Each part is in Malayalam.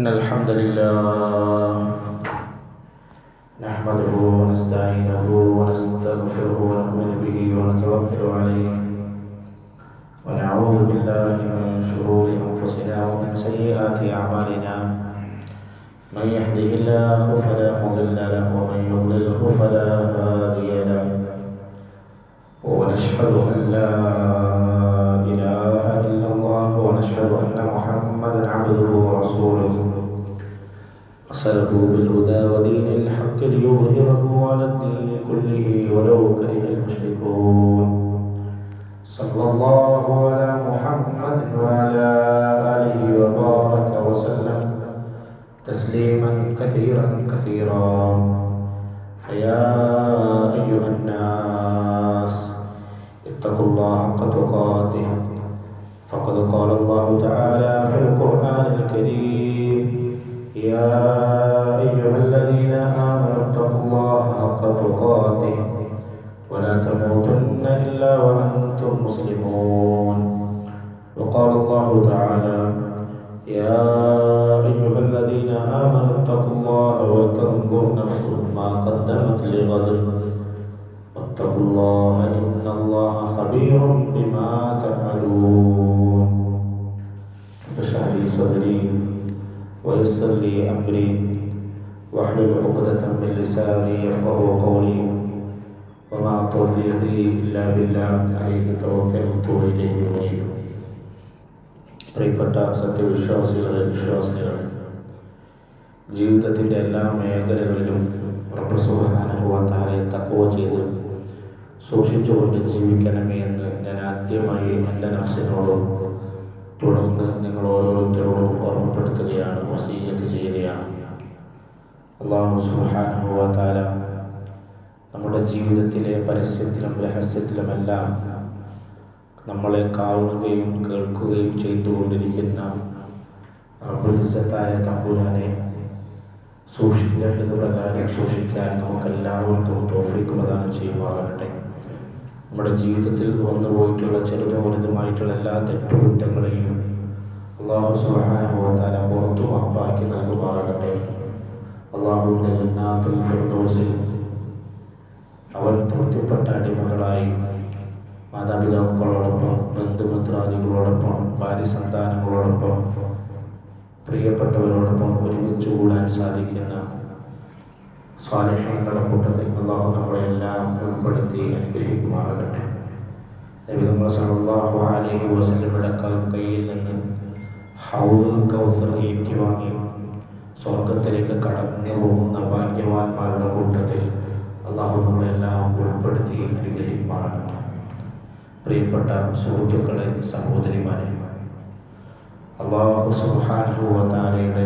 إن الحمد لله نحمده ونستعينه ونستغفره ونؤمن به ونتوكل عليه ونعوذ بالله من شرور أنفسنا ومن سيئات أعمالنا من يهده الله فلا مضل له ومن يضلله فلا هادي له ونشهد أن لا إله إلا الله ونشهد أن محمدا عبده ورسوله أرسله بالهدى ودين الحق ليظهره على الدين كله ولو كره المشركون صلى الله على محمد وعلى آله وبارك وسلم تسليما كثيرا كثيرا. فيا أيها الناس اتقوا الله حق تقاته فقد قال الله تعالى في القرآن الكريم يا أيها الذين آمنوا اتقوا الله حق تقاته ولا تموتن إلا وأنتم مسلمون. وقال الله تعالى يا أيها الذين آمنوا اتقوا الله ولتنظر نفس ما قدمت لغد واتقوا الله إن الله خبير بما تعملون. اشرح لي صدري ويسر لي أمري واحلل عقدة من لساني يفقهوا قولي وما توفيقي إلا بالله عليه توكلت وإليه أنيب. പ്രിയപ്പെട്ട സത്യവിശ്വാസികളെ വിശ്വാസികളെ, ജീവിതത്തിൻ്റെ എല്ലാ മേഖലകളിലും റബ്ബ് സുബ്ഹാനഹു വ തആലയെ തഖ്വ ചെയ്ത് സൂക്ഷിച്ചുകൊണ്ട് ജീവിക്കണമേ എന്ന് ഞാൻ ആദ്യമായി എൻ്റെ നഫ്സിനോടും തുടർന്ന് നിങ്ങൾ ഓരോരുത്തരോടും ഓർമ്മപ്പെടുത്തുകയാണ്, വസീയത്ത് ചെയ്യുകയാണ്. അല്ലാഹു സുബ്ഹാനഹു വ തആല നമ്മുടെ ജീവിതത്തിലെ പരസ്യത്തിലും രഹസ്യത്തിലുമെല്ലാം നമ്മളെ കാണുകയും കേൾക്കുകയും ചെയ്തുകൊണ്ടിരിക്കുന്ന റബ്ബുൽ ഇസ്സത്തായ തമ്പുരാനെ സൂക്ഷിക്കേണ്ടത് പ്രകാരം സൂക്ഷിക്കാൻ നമുക്കെല്ലാവർക്കും തൗഫീഖ് പ്രദാനം ചെയ്യുമാറാകട്ടെ. നമ്മുടെ ജീവിതത്തിൽ വന്നുപോയിട്ടുള്ള ചെറുതും വലുതുമായിട്ടുള്ള എല്ലാ തെറ്റുകുറ്റങ്ങളെയും അല്ലാഹു സുബ്ഹാനഹു വ തആല പുറത്തു മാപ്പാക്കി നൽകുമാറാകട്ടെ. അല്ലാഹുവിൻ്റെ ജന്നാത്തുൽ ഫിർദൗസിൽ അവൻ തൃപ്തിപ്പെട്ട അടിമകളായി മാതാപിതാക്കളോടൊപ്പം ബന്ധുമിത്രാദികളോടൊപ്പം ഭാര്യ സന്താനങ്ങളോടൊപ്പം പ്രിയപ്പെട്ടവരോടൊപ്പം ഒരുമിച്ച് കൂടാൻ സാധിക്കുന്ന സ്വാലിഹീങ്ങളുടെ കൂട്ടത്തിൽ അല്ലാഹു നമ്മളെല്ലാം ഉൾപ്പെടുത്തി അനുഗ്രഹിക്കുമാറാകട്ടെ. നബി സല്ലല്ലാഹു അലൈഹി വസല്ലമയുടെ കയ്യിൽ നിന്ന് ഹൗദുൽ കൗസർ ഏറ്റുവാങ്ങി സ്വർഗത്തിലേക്ക് കടന്നു പോകുന്ന ഭാഗ്യവാന്മാരുടെ കൂട്ടത്തിൽ അല്ലാഹു നമ്മളെല്ലാം ഉൾപ്പെടുത്തി അനുഗ്രഹിക്കുമാറാകട്ടെ. പ്രിയപ്പെട്ട സുഹൃത്തുക്കളെ, സഹോദരിമാരെ, അല്ലാഹു സുബ്ഹാനഹു വ തആലയുടെ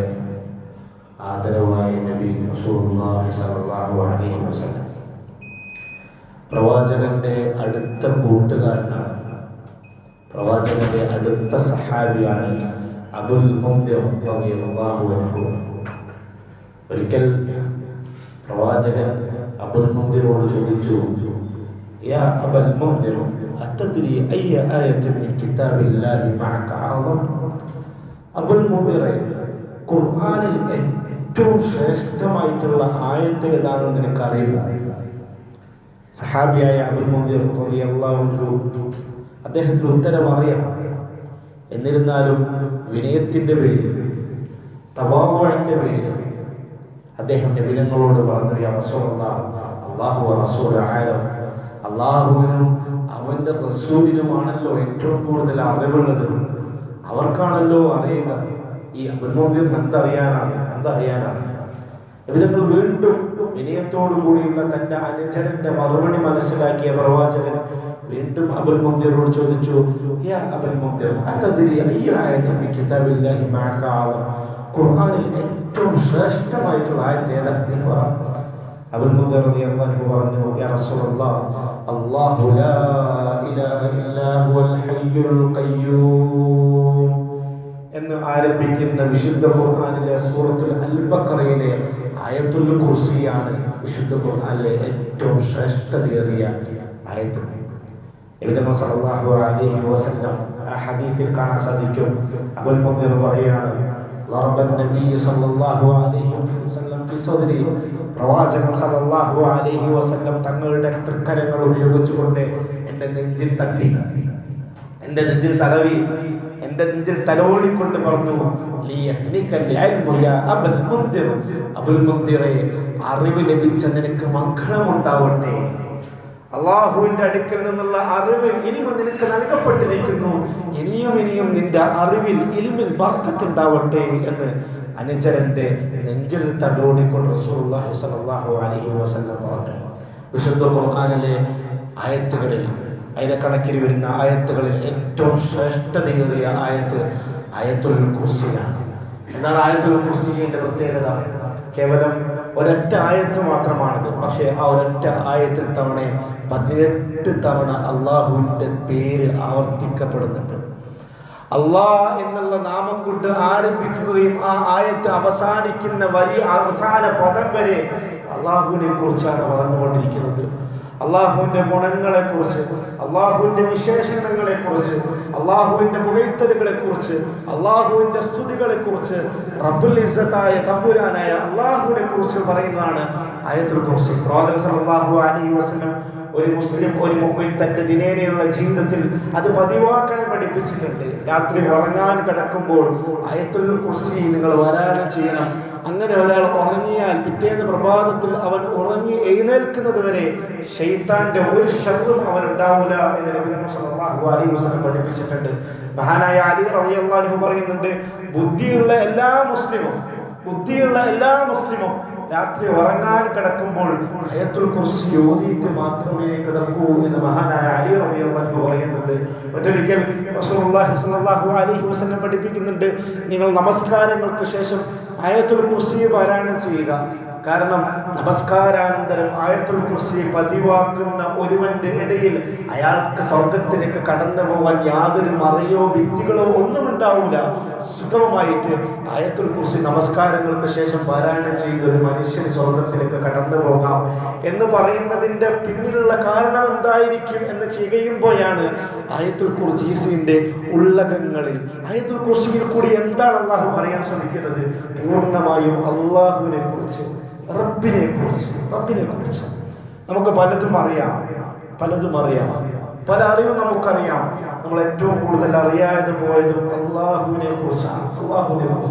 ആദരവായ നബി റസൂലുള്ളാഹി സ്വല്ലല്ലാഹു അലൈഹി വസല്ലം പ്രവാചകന്റെ അടുത്ത കൂട്ടുകാരനാണ്, പ്രവാചകന്റെ അടുത്ത സഹാബിയാണ് അബുൽ മുൻദിർ റളിയല്ലാഹു അൻഹു. ഒരിക്കൽ പ്രവാചകൻ അബുൽ മുൻദിറോട് ചോദിച്ചു, യാ അബുൽ മുൻദിർ അത്തദ്രി അയ്യ ആയത്തിൻ മിൻ കിതാബില്ലാഹി മഅക അഅ്ളം. അബുൽ മുൻദിറെ, ഖുർആനിൽ ഏറ്റവും ശ്രേഷ്ഠമായിട്ടുള്ള ആയത്ത് ഏതാണെന്ന് നിനക്കറിയുമോ? സഹാബിയായ അബുൽ മുൻദിർ റളിയല്ലാഹു അൻഹു അദ്ദേഹത്തിന് ഉത്തരം അറിയാം. എന്നിരുന്നാലും വിനയത്തിൻ്റെ പേരിൽ, തവാളുഇന്റെ പേരിൽ അദ്ദേഹം നബി തങ്ങളോട് പറഞ്ഞു, യാ റസൂലല്ലാഹ്, അല്ലാഹു വ റസൂലു അഅലം. അല്ലാഹുവിനും അവൻ്റെ റസൂലിനുമാണല്ലോ ഏറ്റവും കൂടുതൽ അറിവുള്ളത്, അവർക്കാണല്ലോ അറിയുക. ഈ അബുൽ മുൻദിറിന് എന്തറിയാനാണ്? നബിതങ്ങൾ വീണ്ടും വിനയത്തോടു കൂടിയുള്ള തൻ്റെ അനുചരന്റെ മറുപടി മനസ്സിലാക്കിയ പ്രവാചകൻ വീണ്ടും അബുൽ മുൻദിറോട് ചോദിച്ചു, യാ അബുൽ മുൻദിർ അത്തദ്രി അയ്യ ആയത്തിൻ മിൻ കിതാബില്ലാഹി മഅക അഅ്ളം. ഖുർആനിൽ ഏറ്റവും ശ്രേഷ്ഠമായിട്ടുള്ള ആയത്ത് ഏതാ? നീ പറ. അബുൽ മുൻദിർ റളിയല്ലാഹു അൻഹു പറഞ്ഞു, യാ റസൂലല്ലാഹ്, അല്ലാഹു ലാ ഇലാഹ ഇല്ലാ ഹുവൽ ഹയ്യുൽ ഖയ്യൂം എന്ന് ആരംഭിക്കുന്ന വിശുദ്ധ ഖുർആനിലെ സൂറത്തുൽ അൽ-ബഖറയിലെ ആയത്തുൽ കുർസിയാണ് വിശുദ്ധ ഖുർആനിലെ ഏറ്റവും ശ്രേഷ്ഠതയേറിയ ആയത്ത്. നബി സല്ലല്ലാഹു അലൈഹി വസല്ലം ആ ഹദീസിൽ കാണാൻ സാധിക്കും. അബുൽ മുൻദിർ പറയാണ്, പ്രവാചകൻ സല്ലല്ലാഹു അലൈഹി വസല്ലം തങ്ങളുടെ തൃക്കരങ്ങൾ ഉപയോഗിച്ചുകൊണ്ട് എൻ്റെ നെഞ്ചിൽ തട്ടി, എൻ്റെ നെഞ്ചിൽ തടവി, എൻ്റെ നെഞ്ചിൽ തലോടിക്കൊണ്ട് പറഞ്ഞു, അബുൽ മുൻദിറേ, അറിവ് ലഭിച്ച നിനക്ക് മംഗളമുണ്ടാവട്ടെ. അള്ളാഹുവിന്റെ അടുക്കൽ നിന്നുള്ള അറിവ്, ഇൽമ് നിനക്ക് നൽകപ്പെട്ടിരിക്കുന്നു. ഇനിയും ഇനിയും നിന്റെ അറിവിൽ, ഇൽമിൽ ബർക്കത്തുണ്ടാവട്ടെ എന്ന് അനുചരന്റെ നെഞ്ചിൽ തലോടിക്കൊണ്ട് റസൂലുള്ളാഹി സ്വല്ലല്ലാഹു അലൈഹി വസല്ലം പറഞ്ഞു. വിശുദ്ധ ഖുർആനിലെ ആയത്തുകളിൽ, ആയിരക്കണക്കിന് വരുന്ന ആയത്തുകളിൽ ഏറ്റവും ശ്രേഷ്ഠതയേറിയ ആയത്ത് ആയത്തുൽ കുർസിയാണ്. എന്താണ് ആയത്തുൽ കുർസിയുടെ പ്രത്യേകത? കേവലം ഒരൊറ്റ ആയത്ത് മാത്രമാണിത്. പക്ഷേ ആ ഒരൊറ്റ ആയത്തിൽ 18 തവണ അള്ളാഹുവിൻ്റെ പേര് ആവർത്തിക്കപ്പെടുന്നുണ്ട്. അള്ളാഹ് എന്നുള്ള നാമം കൊണ്ട് ആരംഭിക്കുകയും ആ ആയത്ത് അവസാനിക്കുന്ന വലിയ അവസാന പദം വരെ അള്ളാഹുവിനെ കുറിച്ചാണ് പറഞ്ഞുകൊണ്ടിരിക്കുന്നത്. അള്ളാഹുവിൻ്റെ ഗുണങ്ങളെക്കുറിച്ച്, അള്ളാഹുവിൻ്റെ വിശേഷണങ്ങളെക്കുറിച്ച്, അള്ളാഹുവിൻ്റെ പുകഴ്ത്തലുകളെക്കുറിച്ച്, അള്ളാഹുവിൻ്റെ സ്തുതികളെക്കുറിച്ച്, റബ്ബുൽ ഇസ്സത്തായ തമ്പുരാനായ അള്ളാഹുവിനെ കുറിച്ച് പറയുന്നതാണ് ആയത്തുൽ കുർസി. പ്രവാചകൻ സല്ലല്ലാഹു അലൈഹി വസല്ലം ഒരു മുസ്ലിം, ഒരു മുഅ്മിൻ തൻ്റെ ദിനേനയുള്ള ജീവിതത്തിൽ അത് പതിവാക്കാൻ പഠിപ്പിച്ചിട്ടുണ്ട്. രാത്രി ഉറങ്ങാൻ കിടക്കുമ്പോൾ ആയത്തുൽ കുർസി നിങ്ങൾ പാരായണം ചെയ്യണം. അങ്ങനെ ഒരാൾ ഉറങ്ങിയാൽ പിറ്റേന്ന് പ്രഭാതത്തിൽ അവൻ ഉറങ്ങി എഴുന്നേൽക്കുന്നത് വരെ ശൈത്താന്റെ ഒരു ശബ്ദം അവൻ ഉണ്ടാവില്ല എന്ന് നബി സല്ലല്ലാഹു അലൈഹി വസല്ലം പഠിപ്പിച്ചിട്ടുണ്ട്. മഹാനായ അലി റളിയല്ലാഹു അൻഹു പറയുന്നുണ്ട്, ബുദ്ധിയുള്ള എല്ലാ മുസ്ലിമും രാത്രി ഉറങ്ങാൻ കിടക്കുമ്പോൾ ആയത്തുൽ കുർസി ഓതിയിട്ട് മാത്രമേ കിടക്കൂ എന്ന് മഹാനായ അലി റളിയല്ലാഹു അൻഹു പറയുന്നുണ്ട്. ഒരിക്കൽ റസൂലുള്ളാഹി സ്വല്ലല്ലാഹു അലൈഹി വസല്ലം പഠിപ്പിക്കുന്നുണ്ട്, നിങ്ങൾ നമസ്കാരങ്ങൾക്ക് ശേഷം ആയത്തുൽ കുർസി പാരായണം ചെയ്യുക. കാരണം നമസ്കാരാനന്തരം ആയത്തുൽ കുർസി പതിവാക്കുന്ന ഒരുവന്റെ ഇടയിൽ അയാൾക്ക് സ്വർഗത്തിലേക്ക് കടന്നു പോകാൻ യാതൊരു മറയോ ഭിത്തികളോ ഒന്നും ഉണ്ടാവില്ല. സുഗമമായിട്ട് ആയത്തുൽ കുർസി നമസ്കാരങ്ങൾക്ക് ശേഷം പാരായണം ചെയ്യുന്ന ഒരു മനുഷ്യന് സ്വർഗത്തിലേക്ക് കടന്നു പോകാം എന്ന് പറയുന്നതിൻ്റെ പിന്നിലുള്ള കാരണം എന്തായിരിക്കും എന്ന് ചെയ്യുമ്പോഴാണ് ആയത്തുൽ കുർസിന്റെ ഉള്ളകങ്ങളിൽ, ആയത്തുൽ കുർസിയിൽ കൂടി എന്താണ് അള്ളാഹു പറയാൻ ശ്രമിക്കുന്നത്? പൂർണ്ണമായും അള്ളാഹുവിനെ കുറിച്ച്, റബ്ബിനെ കുറിച്ച്. നമുക്ക് പലതും അറിയാം, പല അറിവും നമുക്കറിയാം. നമ്മൾ ഏറ്റവും കൂടുതൽ അറിയാതെ പോയതും അള്ളാഹുവിനെ കുറിച്ചാണ്.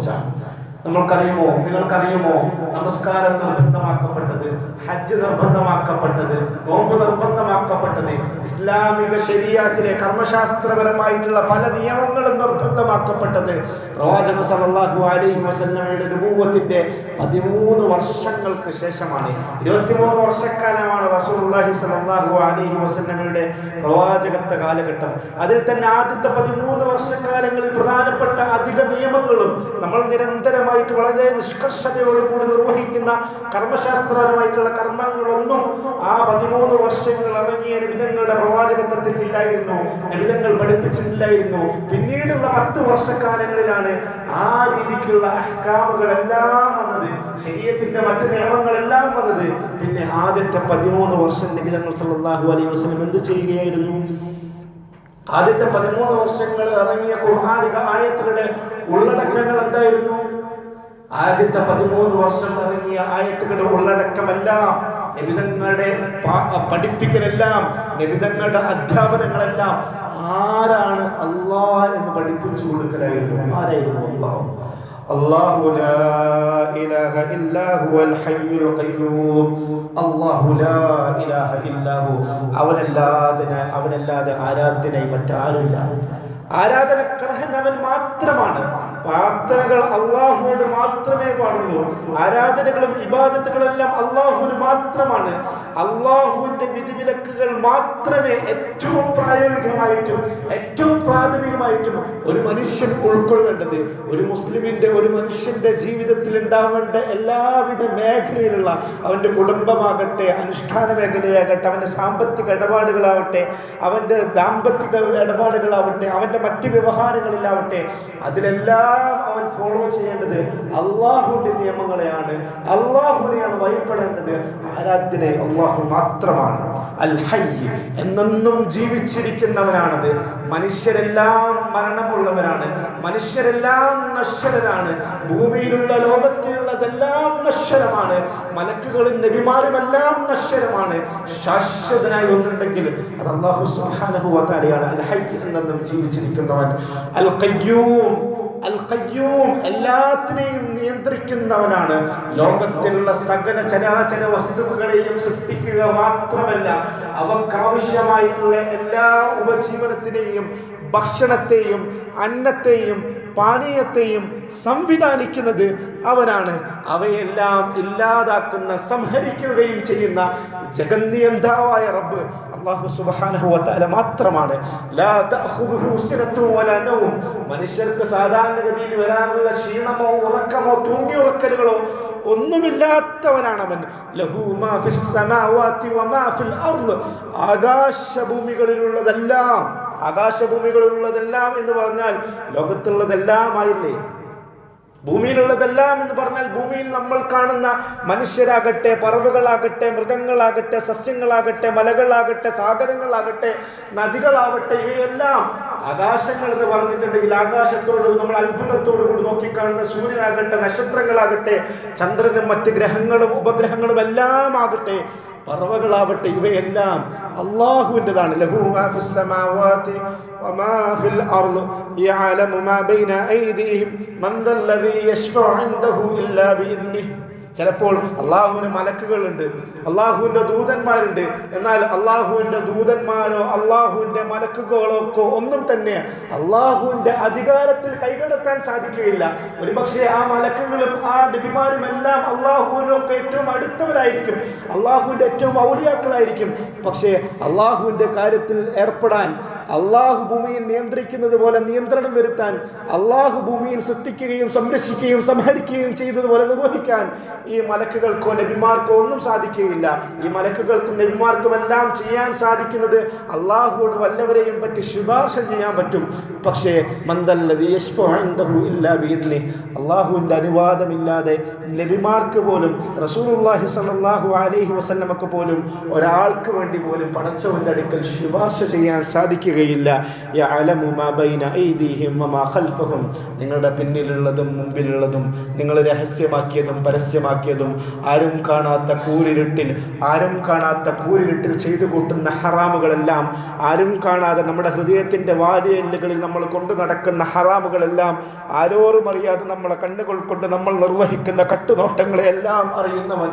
നിങ്ങൾക്കറിയുമോ നമസ്കാരം നിർബന്ധമാക്കപ്പെട്ടത്, ഹജ്ജ് നിർബന്ധമാക്കപ്പെട്ടത്, നോമ്പ് നിർബന്ധമാക്കപ്പെട്ടത്, ഇസ്ലാമിക ശരീഅത്തിലെ കർമ്മശാസ്ത്രപരമായിട്ടുള്ള പല നിയമങ്ങളും നിർബന്ധമാക്കപ്പെട്ടത് പ്രവാചകൻ സല്ലല്ലാഹു അലൈഹി വസല്ലമയുടെ നബുവത്തിന്റെ 13 വർഷങ്ങൾക്ക് ശേഷമാണ്. 23 വർഷക്കാലമാണ് റസൂലുള്ളാഹി സ്വല്ലല്ലാഹു അലൈഹി വസല്ലമയുടെ പ്രവാചകത്വ കാലഘട്ടം. അതിൽ തന്നെ ആദ്യത്തെ 13 വർഷക്കാലങ്ങളിൽ പ്രധാനപ്പെട്ട അധിക നിയമങ്ങളും നമ്മൾ നിരന്തരമായിട്ട് വളരെ നിഷ്കർഷതയോടുകൂടി നിർവഹിക്കുന്ന കർമ്മശാസ്ത്രപരമായിട്ടുള്ള കർമ്മങ്ങളൊന്നും ആ 13 വർഷങ്ങൾ ഇറങ്ങിയ നബിതങ്ങളുടെ പ്രവാചകത്വത്തിൽ ഇല്ലായിരുന്നു, നബിതങ്ങൾ പഠിപ്പിച്ചിട്ടില്ലായിരുന്നു. പിന്നീടുള്ള 10 വർഷക്കാലങ്ങളിലാണ് ആ രീതിക്കുള്ള അഹ്കാമുകളെല്ലാം വന്നത്, ശരീഅത്തിന്റെ മറ്റ് നിയമങ്ങളെല്ലാം വന്നത്. പിന്നെ ആദ്യത്തെ 13 വർഷം നബിതങ്ങൾ സല്ലല്ലാഹു അലൈഹി വസല്ലം എന്ത് ചെയ്യുകയായിരുന്നു? ആദ്യത്തെ 13 വർഷങ്ങൾ ഇറങ്ങിയ ഖുർആനിക ആയത്തുകളുടെ ഉള്ളടക്കങ്ങൾ എന്തായിരുന്നു? ആദ്യത്തെ 13 വർഷം ഇറങ്ങിയ ആയത്തുകളുടെ ഉള്ളടക്കമെല്ലാം, നബിതങ്ങളുടെ പഠിപ്പിക്കലെല്ലാം, നബിതങ്ങളുടെ അധ്യാപനങ്ങളെല്ലാം ആരാണ്? അല്ലാഹ് എന്ന് പഠിപ്പിച്ചു കൊടുക്കലായിരുന്നു. ആരായിരുന്നു? അല്ലാഹു ലാ ഇലാഹ ഇല്ലാ ഹുവൽ ഹയ്യുൽ ഖയ്യൂം. അല്ലാഹു ലാ ഇലാഹ ഇല്ലാ ഹു, അവനല്ലാതെ ആരാധ്യനായി മറ്റാരുമില്ല. ആരാധനക്കർഹൻ അവൻ മാത്രമാണ്. പ്രാർത്ഥനകൾ അള്ളാഹുവിനോട് മാത്രമേ പാടുള്ളൂ. ആരാധനകളും ഇബാദത്തുകളെല്ലാം അള്ളാഹുവിന് മാത്രമാണ്. അള്ളാഹുവിന്റെ വിധിവിലക്കുകൾ മാത്രമേ ഏറ്റവും പ്രായോഗികമായിട്ടും ഏറ്റവും പ്രാഥമികമായിട്ടും ഒരു മനുഷ്യൻ ഉൾക്കൊള്ളേണ്ടത്. ഒരു മനുഷ്യന്റെ ജീവിതത്തിൽ ഉണ്ടാവേണ്ട എല്ലാവിധ മേഖലയിലുള്ള, അവന്റെ കുടുംബമാകട്ടെ, അനുഷ്ഠാന മേഖലയാകട്ടെ, അവന്റെ സാമ്പത്തിക ഇടപാടുകളാവട്ടെ, അവന്റെ ദാമ്പത്തിക ഇടപാടുകളാവട്ടെ, അവന്റെ മറ്റ് വ്യവഹാരങ്ങളിലാവട്ടെ, അതിലെല്ലാം അവൻ ഫോളോ ചെയ്യേണ്ടത് അള്ളാഹുവിന്റെ നിയമങ്ങളെയാണ്, അള്ളാഹുവിനെയാണ് ഭയപ്പെടേണ്ടത്. ആരാധ്യനെ അള്ളാഹു മാത്രമാണ്. അൽ ഹയ്യ്, എന്നെന്നും ജീവിച്ചിരിക്കുന്നവനാണത്. മനുഷ്യരെല്ലാം മരണമുള്ളവരാണ്, മനുഷ്യരെല്ലാം നശ്വരരാണ്. ഭൂമിയിലുള്ള ലോകത്തിലുള്ളതെല്ലാം നശ്വരമാണ്. മലക്കുകളും നബിമാരുമെല്ലാം നശ്വരമാണ്. ശാശ്വതനായി ഒന്നുണ്ടെങ്കിൽ അത് അല്ലാഹു സുബ്ഹാനഹു വ തആലയാണ്. അൽ ഹയ്യ്, എന്നെന്നും ജീവിച്ചിരിക്കുന്നവൻ. അൽ ഖയ്യൂം, അൽ ഖയ്യൂം, എല്ലാത്തിനെയും നിയന്ത്രിക്കുന്നവനാണ്. ലോകത്തിലുള്ള സകല ചരാചര വസ്തുക്കളെയും സൃഷ്ടിക്കുക മാത്രമല്ല, അവക്കാവശ്യമായിട്ടുള്ള എല്ലാ ഉപജീവനത്തിനെയും ഭക്ഷണത്തെയും അന്നത്തെയും പാനീയത്തെയും സംവിധാനിക്കുന്നത് അവനാണ്. അവയെല്ലാം ഇല്ലാതാക്കുന്ന, സംഹരിക്കുകയും ചെയ്യുന്ന ജഗന്നിയന്താവായ റബ്ബ് അല്ലാഹു സുബ്ഹാനഹു വ തആല മാത്രമാണ്. ലാ തഅഖുദുഹു സിനത്തു വലാ നൗം, മനുഷ്യർക്ക് സാധാരണഗതിയിൽ വരാറുള്ള ക്ഷീണമോ ഉറക്കമോ തൂങ്ങിയുറക്കലുകളോ ഒന്നുമില്ലാത്തവനാണവൻ. ലഹു മാ ഫിസ് സമാവാതി വമാ ഫിൽ അർദ്, ആകാശഭൂമികളിലുള്ളതെല്ലാം, ആകാശഭൂമികളിലുള്ളതെല്ലാം എന്ന് പറഞ്ഞാൽ ലോകത്തുള്ളതെല്ലാം ആയില്ലേ? ഭൂമിയിലുള്ളതെല്ലാം എന്ന് പറഞ്ഞാൽ ഭൂമിയിൽ നമ്മൾ കാണുന്ന മനുഷ്യരാകട്ടെ, പറവകളാകട്ടെ, മൃഗങ്ങളാകട്ടെ, സസ്യങ്ങളാകട്ടെ, മലകളാകട്ടെ, സാഗരങ്ങളാകട്ടെ, നദികളാവട്ടെ, ഇവയെല്ലാം ആകാശങ്ങൾ എന്ന് പറഞ്ഞിട്ടുണ്ടെങ്കിൽ ആകാശത്തോട് നമ്മൾ അത്ഭുതത്തോടു കൂടി നോക്കിക്കാണുന്ന സൂര്യനാകട്ടെ, നക്ഷത്രങ്ങളാകട്ടെ, ചന്ദ്രനും മറ്റ് ഗ്രഹങ്ങളും ഉപഗ്രഹങ്ങളും എല്ലാം ആകട്ടെ, പറവകളാവട്ടെ, ഇവയെല്ലാം അല്ലാഹുവിൻ്റെതാണ്. ലഹു മാ ഫിസ് സമാവാതി വമാ ഫിൽ അർദ് യഅലമു മാ ബൈന ഐദിഹിം മൻ ദല്ലദീ യശ്ഫഉ ഇൻദഹു ഇല്ലാ ബിഇദ്നിഹി. ചിലപ്പോൾ അള്ളാഹുവിന് മലക്കുകളുണ്ട്, അള്ളാഹുവിൻ്റെ ദൂതന്മാരുണ്ട്. എന്നാൽ അള്ളാഹുവിൻ്റെ ദൂതന്മാരോ അള്ളാഹുവിൻ്റെ മലക്കുകളോ ഒക്കെ ഒന്നും തന്നെ അള്ളാഹുവിൻ്റെ അധികാരത്തിൽ കൈകടത്താൻ സാധിക്കുകയില്ല. ഒരുപക്ഷെ ആ മലക്കുകളും ആ നബിമാരും എല്ലാം അള്ളാഹുവിനൊക്കെ ഏറ്റവും അടുത്തവരായിരിക്കും, അള്ളാഹുവിൻ്റെ ഏറ്റവും ഔലിയാക്കളായിരിക്കും. പക്ഷേ അള്ളാഹുവിൻ്റെ കാര്യത്തിൽ ഏർപ്പെടാൻ, അള്ളാഹു ഭൂമിയിൽ നിയന്ത്രിക്കുന്നത് പോലെ നിയന്ത്രണം വരുത്താൻ, അള്ളാഹു ഭൂമിയിൽ സൃഷ്ടിക്കുകയും സംരക്ഷിക്കുകയും സംഹരിക്കുകയും ചെയ്തതുപോലെ നിർവഹിക്കാൻ ഈ മലക്കുകൾക്കോ നബിമാർക്കോ ഒന്നും സാധിക്കുകയില്ല. ഈ മലക്കുകൾക്കും നബിമാർക്കും എല്ലാം ചെയ്യാൻ സാധിക്കുന്നത് അള്ളാഹുവോട് വല്ലവരെയും പറ്റി ശുപാർശ ചെയ്യാൻ പറ്റും. പക്ഷേ അള്ളാഹുവിൻ്റെ അനുവാദമില്ലാതെ നബിമാർക്ക് പോലും, റസൂലുള്ളാഹി സ്വല്ലല്ലാഹു അലൈഹി വസല്ലമക്ക് പോലും, ഒരാൾക്ക് വേണ്ടി പോലും പടച്ചവന്റെ അടുക്കൽ ശുപാർശ ചെയ്യാൻ സാധിക്കുകയില്ല. യഅലമു മാ ബൈന ഐദീഹിം വമാ ഖൽഫഹും, നിങ്ങളുടെ പിന്നിലുള്ളതും മുമ്പിലുള്ളതും, നിങ്ങൾ രഹസ്യമാക്കിയതും പരസ്യമാക്കിയതും, ആരും കാണാത്ത കൂരിരുട്ടിൽ ചെയ്തു കൂട്ടുന്ന ഹറാമുകളെല്ലാം, ആരും കാണാതെ നമ്മുടെ ഹൃദയത്തിൻ്റെ വാരിയല്ലുകളിൽ നമ്മൾ കൊണ്ടു നടക്കുന്ന ഹറാമുകളെല്ലാം, ആരോരും അറിയാതെ നമ്മളെ കണ്ണുകൾ കൊണ്ട് നമ്മൾ നിർവഹിക്കുന്ന കട്ടുനോട്ടങ്ങളെല്ലാം അറിയുന്നവൻ.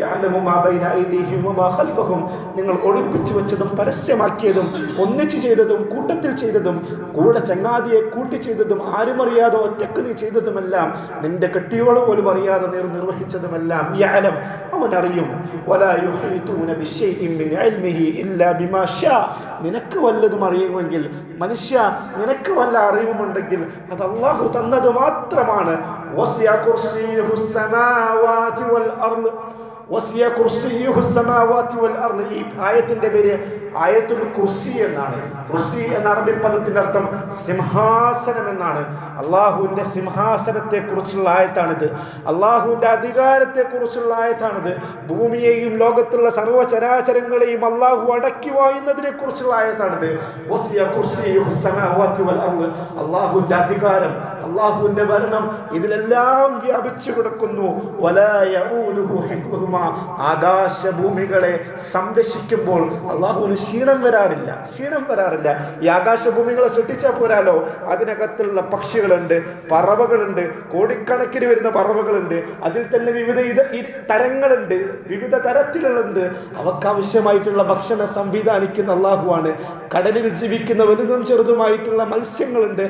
യഅലമു മാ ബൈന ഐദീഹിം വമാ ഖൽഫഹും, നിങ്ങൾ ഒളിപ്പിച്ചു വെച്ചതും പരസ്യമാക്കിയതും, ഒന്നിച്ചു ചെയ്തതും കൂട്ടത്തിൽ ചെയ്തതും, കൂടെ ചങ്ങാതിയെ കൂട്ടി ചെയ്തതും, ആരും അറിയാതെ ഒറ്റക്ക് നീ ചെയ്തതുമെല്ലാം, നിന്റെ കെട്ടിയോട് പോലും അറിയാതെ നീ നിർവഹിച്ചതുമെല്ലാം യഅലം, അവൻ അറിയും. വലാ യുഹീതൂന ബിശൈഇൻ മിൻ ഇൽമിഹി ഇല്ലാ ബിമാ ശാ, നിനക്ക് വല്ലതും അറിയുമെങ്കിൽ, മനുഷ്യ നിനക്ക് വല്ല അറിവുമുണ്ടെങ്കിൽ അത് അല്ലാഹു തന്നത് മാത്രമാണ്. വസിയ കുർസിയുഹു സമാവാതി വൽ അർദ്, വസിയ കുർസിയുഹു സമാവാതി വൽ അർദ്. ഈ ആയത്തിന്റെ പേര് ആയത്തുൽ കുർസി എന്നാണ്. കുർസി എന്ന അറബി പദത്തിന്റെ അർത്ഥം സിംഹാസനം എന്നാണ്. അള്ളാഹുവിന്റെ സിംഹാസനത്തെ കുറിച്ചുള്ള ആയത്താണിത്. അള്ളാഹുവിന്റെ അധികാരത്തെ കുറിച്ചുള്ള ആയത്താണിത്. ഭൂമിയെയും ലോകത്തുള്ള സർവ്വചരാചരങ്ങളെയും അള്ളാഹു അടക്കി വായുന്നതിനെ കുറിച്ചുള്ള ആയത്താണിത്. വസിയ കുർസിയുഹു സമാവാതി വൽ അർദ്, അള്ളാഹുവിന്റെ അധികാരം, അള്ളാഹുവിന്റെ ഭരണം ഇതിലെല്ലാം വ്യാപിച്ചു കിടക്കുന്നു. വലാ യഊദുഹു ഹിഫ്ദുഹുമാ, ആകാശഭൂമികളെ സംരക്ഷിക്കുമ്പോൾ അള്ളാഹുവിന് ക്ഷീണം വരാറില്ല. ഈ ആകാശഭൂമികളെ സൃഷ്ടിച്ചാൽ പോരാലോ, അതിനകത്തുള്ള പക്ഷികളുണ്ട്, പറവകളുണ്ട്, കോടിക്കണക്കിന് വരുന്ന പറവകളുണ്ട്, അതിൽ തന്നെ വിവിധ തരങ്ങളുണ്ട്, വിവിധ തരത്തിലുള്ളത്. അവക്കാവശ്യമായിട്ടുള്ള ഭക്ഷണം സംവിധാനിക്കുന്ന അള്ളാഹുവാണ്. കടലിൽ ജീവിക്കുന്ന വലുതും ചെറുതുമായിട്ടുള്ള മത്സ്യങ്ങളുണ്ട്,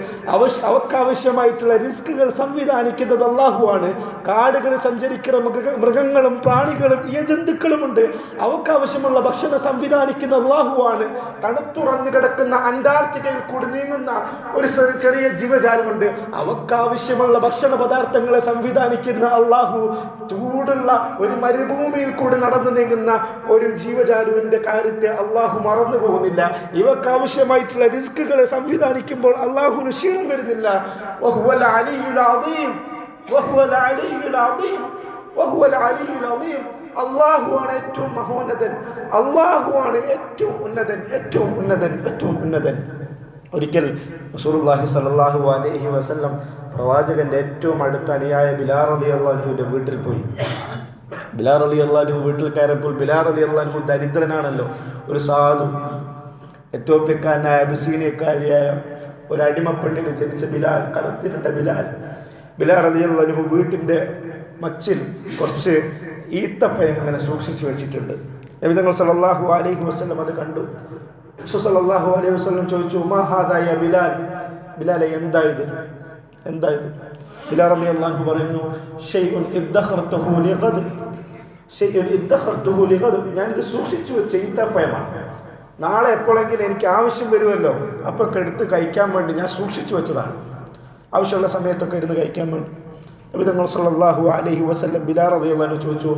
അവക്കാവശ്യമായിട്ടുള്ള റിസ്കുകൾ സംവിധാനിക്കുന്നത് അള്ളാഹുവാണ്. കാടുകളിൽ സഞ്ചരിക്കുന്ന മൃഗങ്ങളും പ്രാണികളും ജന്തുക്കളുമുണ്ട്, അവക്കാവശ്യമുള്ള ഭക്ഷണം സംവിധാനിക്കുന്ന അള്ളാഹുവാണ്. തണുത്തുറഞ്ഞു കിടക്കുന്ന അന്റാർട്ടിക്കയിൽ കൂടി നീങ്ങുന്ന ഒരു ചെറിയ ജീവജാലമുണ്ട്, അവക്കാവശ്യമുള്ള ഭക്ഷണ പദാർത്ഥങ്ങളെ സംവിധാനിക്കുന്ന അള്ളാഹു. ചൂടുള്ള ഒരു മരുഭൂമിയിൽ കൂടി നടന്നു നീങ്ങുന്ന ഒരു ജീവജാലുവിന്റെ കാര്യത്തെ അള്ളാഹു മറന്നു പോകുന്നില്ല. ഇവക്കാവശ്യമായിട്ടുള്ള റിസ്കുകളെ സംവിധാനിക്കുമ്പോൾ അള്ളാഹുവിന് ക്ഷീണം വരുന്നില്ല. വഹുവൽ അലിയുൽ അദീം വഹുവൽ അലിയുൽ അദീം വഹുവൽ അലിയുൽ അദീം. അല്ലാഹുവാണ് ഏറ്റവും മഹോന്നതൻ, അല്ലാഹുവാണ് ഏറ്റവും ഉന്നതൻ, ഏറ്റവും ഉന്നതൻ, ഏറ്റവും ഉന്നതൻ. ഒരിക്കൽ റസൂലുള്ളാഹി സ്വല്ലല്ലാഹു അലൈഹി വസല്ലം പ്രവാചകന്റെ ഏറ്റവും അടുത്ത അനുയായ ബിലാൽ റളിയല്ലാഹു അൻഹുവിന്റെ വീട്ടിൽ പോയി. ബിലാൽ റളിയല്ലാഹു അൻഹു വീട്ടിൽ കയറിയപ്പോൾ ബിലാൽ റളിയല്ലാഹു അൻഹു ദരിദ്രനാണല്ലോ, ഒരു സാധു എത്യോപ്യക്കാരനായ അബിസീനിയക്കാരിയായ ഒരു അടിമപ്പെണ്ണിന് ജനിച്ച ബിലാൽ, കറുത്തിരട്ട ബിലാൽ റളിയല്ലാഹു അൻഹു വീട്ടിൻ്റെ മച്ചിൽ കുറച്ച് ഈത്തപ്പഴം ഇങ്ങനെ സൂക്ഷിച്ചു വെച്ചിട്ടുണ്ട്. നബി തങ്ങൾ സല്ലല്ലാഹു അലൈഹി വസല്ലം അത് കണ്ടു. സല്ലല്ലാഹു അലൈഹി വസല്ലം ചോദിച്ചു, മാ ഹാദാ യാ ബിലാൽ, ബിലാലെ എന്താ ഇത്? ബിലാൽ റളിയല്ലാഹു അൻഹു പറയുന്നു, ഷൈഉൻ ഇദ്ദഖർതുഹു ലിഗദ്, ഷൈഉൻ ഇദ്ദഖർതുഹു ലിഗദ്, ഞാനിത് സൂക്ഷിച്ചു വെച്ച ഈത്തപ്പഴമാണ്, നാളെ എപ്പോഴെങ്കിലും എനിക്ക് ആവശ്യം വരുമല്ലോ അപ്പോൾ എടുത്ത് കഴിക്കാൻ വേണ്ടി ഞാൻ സൂക്ഷിച്ചു വെച്ചതാണ്, ആവശ്യമുള്ള സമയത്തൊക്കെ ഇരുന്ന് കഴിക്കാൻ വേണ്ടി. നബി തങ്ങൾ സല്ലല്ലാഹു അലൈഹി വസല്ലം ബിലാൽ റളിയല്ലാഹു അൻഹു ചോദിച്ചു,